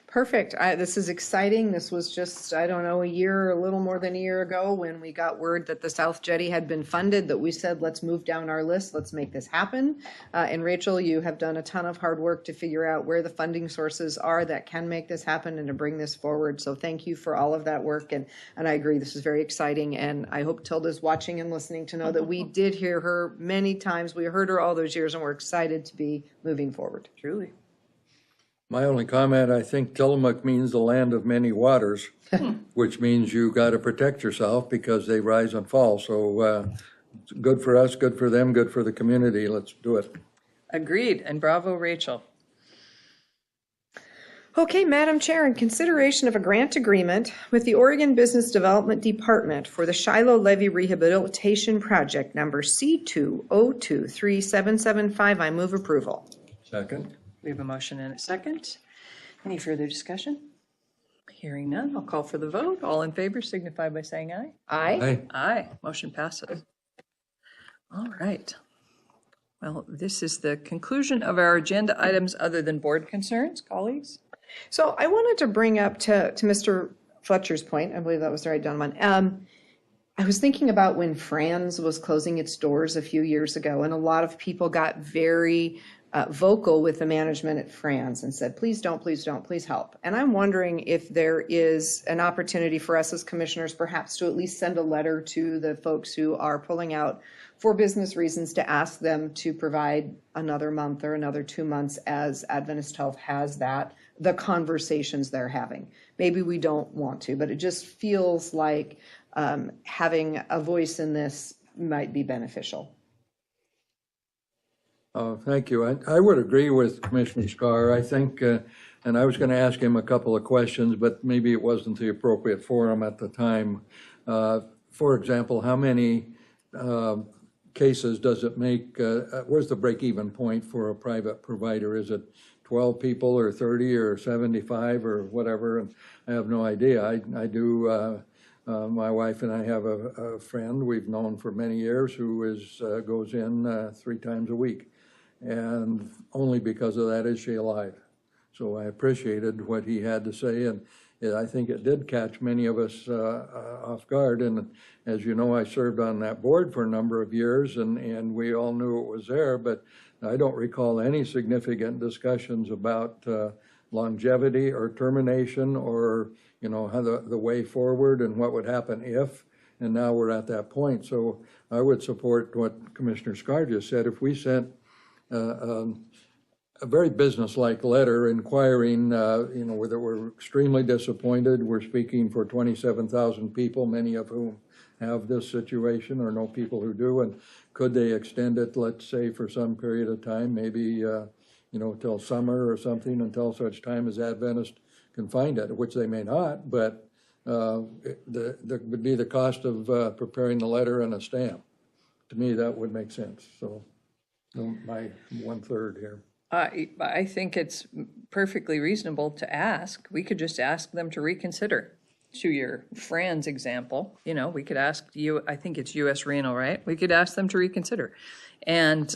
Perfect. This is exciting. This was just, I don't know, a little more than a year ago when we got word that the South Jetty had been funded, that we said, let's move down our list. Let's make this happen. And Rachel, you have done a ton of hard work to figure out where the funding sources are that can make this happen and to bring this forward. So thank you for all of that work. And I agree, this is very exciting. And I hope Tilda's watching and listening to know that we did hear her many times. We heard her all those years, and we're excited to be moving forward. Truly. My only comment, I think Tillamook means the land of many waters, which means you got to protect yourself because they rise and fall. So good for us, good for them, good for the community. Let's do it. Agreed. And bravo, Rachel. Okay, Madam Chair, in consideration of a grant agreement with the Oregon Business Development Department for the Shiloh Levee Rehabilitation Project number C2023775, I move approval. Second. We have a motion and a second. Any further discussion? Hearing none, I'll call for the vote. All in favor signify by saying aye. Aye. Aye. Aye. Motion passes. All right. Well, this is the conclusion of our agenda items other than board concerns, colleagues. So I wanted to bring up to Mr. Fletcher's point, I believe that was the right gentleman. I was thinking about when Franz was closing its doors a few years ago, and a lot of people got very vocal with the management at Franz and said, please don't, please help. And I'm wondering if there is an opportunity for us as commissioners perhaps to at least send a letter to the folks who are pulling out for business reasons to ask them to provide another month or another 2 months as Adventist Health has the conversations they're having. Maybe we don't want to, but it just feels like having a voice in this might be beneficial. Thank you. I would agree with Commissioner Scar. I think, and I was going to ask him a couple of questions, but maybe it wasn't the appropriate forum at the time. For example, how many cases does it make? Where's the break-even point for a private provider? Is it 12 people or 30 or 75 or whatever? And I have no idea. I do. My wife and I have a friend we've known for many years who goes in 3 times a week. And only because of that is she alive. So I appreciated what he had to say, and I think it did catch many of us off guard. And as you know, I served on that board for a number of years, and we all knew it was there, but I don't recall any significant discussions about longevity or termination or, how the way forward and what would happen if, and now we're at that point. So I would support what Commissioner Scar just said. If we sent a very business-like letter inquiring, whether we're extremely disappointed. We're speaking for 27,000 people, many of whom have this situation or know people who do, and could they extend it, let's say, for some period of time, maybe, till summer or something, until such time as Adventist can find it, which they may not, but there would be the cost of preparing the letter and a stamp. To me, that would make sense. So my 1/3 here. I think it's perfectly reasonable to ask. We could just ask them to reconsider. To your Franz example, we could ask you, I think it's US Renal, right? We could ask them to reconsider. And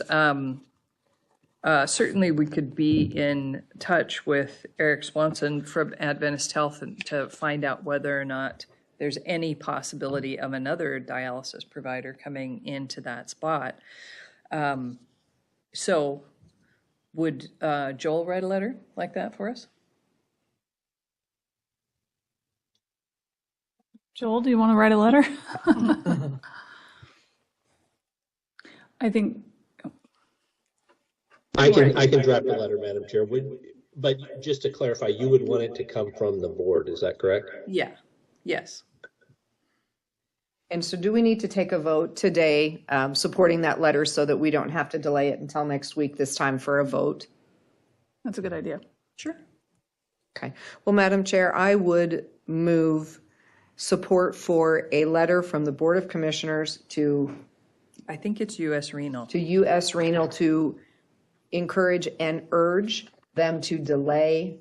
certainly we could be in touch with Eric Swanson from Adventist Health to find out whether or not there's any possibility of another dialysis provider coming into that spot. So would Joel write a letter like that for us? Joel, do you want to write a letter? I think. I can draft a letter, Madam Chair. But just to clarify, you would want it to come from the board, is that correct? Yeah, yes. And so do we need to take a vote today supporting that letter so that we don't have to delay it until next week this time for a vote? That's a good idea. Sure. Okay. Well, Madam Chair, I would move support for a letter from the Board of Commissioners to I think it's US Renal. US Renal to encourage and urge them to delay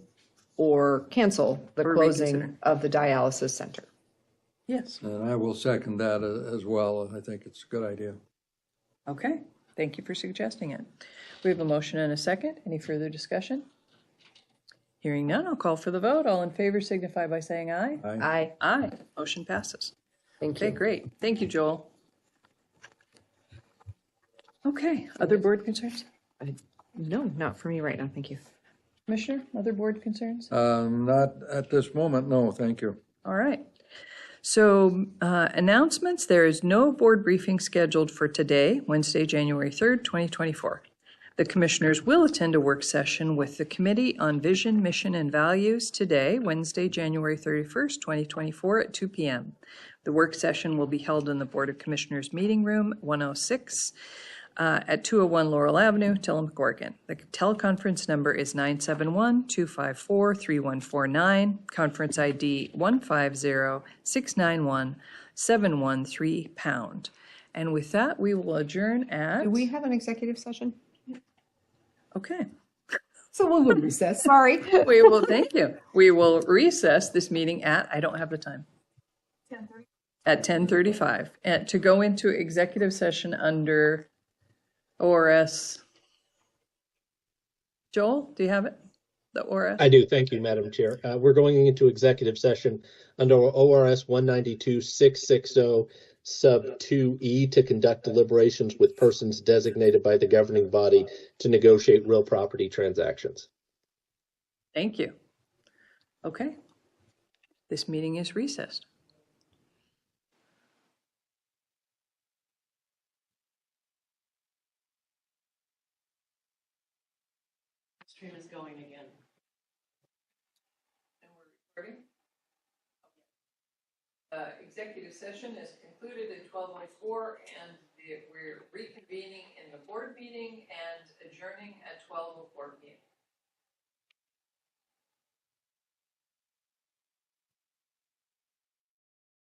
or cancel the Or closing reconsider. of the dialysis center. Yes. And I will second that as well. I think it's a good idea. Okay, thank you for suggesting it. We have a motion and a second. Any further discussion? Hearing none, I'll call for the vote. All in favor signify by saying aye. Aye. Aye. Aye. Motion passes. Thank Okay, you. great. Thank you, Joel. Okay, other board concerns? No, not for me right now. Thank you. Commissioner, other board concerns? Not at this moment, no, thank you. All right. So announcements, there is no board briefing scheduled for today, Wednesday, January 3rd, 2024. The commissioners will attend a work session with the Committee on Vision, Mission, and Values today, Wednesday, January 31st, 2024 at 2 p.m. The work session will be held in the Board of Commissioners Meeting Room 106 at 201 Laurel Avenue, Tillamook, Oregon. The teleconference number is 971-254-3149, conference ID 150-691-713#. And with that, we will adjourn at... Do we have an executive session? Okay. So we'll recess. Sorry. We will, thank you. We will recess this meeting at, I don't have the time. 10:30. At 10:35, and to go into executive session under ORS. Joel, do you have it? The ORS? I do, thank you, Madam Chair. We're going into executive session under ORS 192-660 sub 2E to conduct deliberations with persons designated by the governing body to negotiate real property transactions. Thank you. Okay. This meeting is recessed. Stream is going again. And we're recording? Executive session is concluded at 12:04, and we're reconvening in the board meeting and adjourning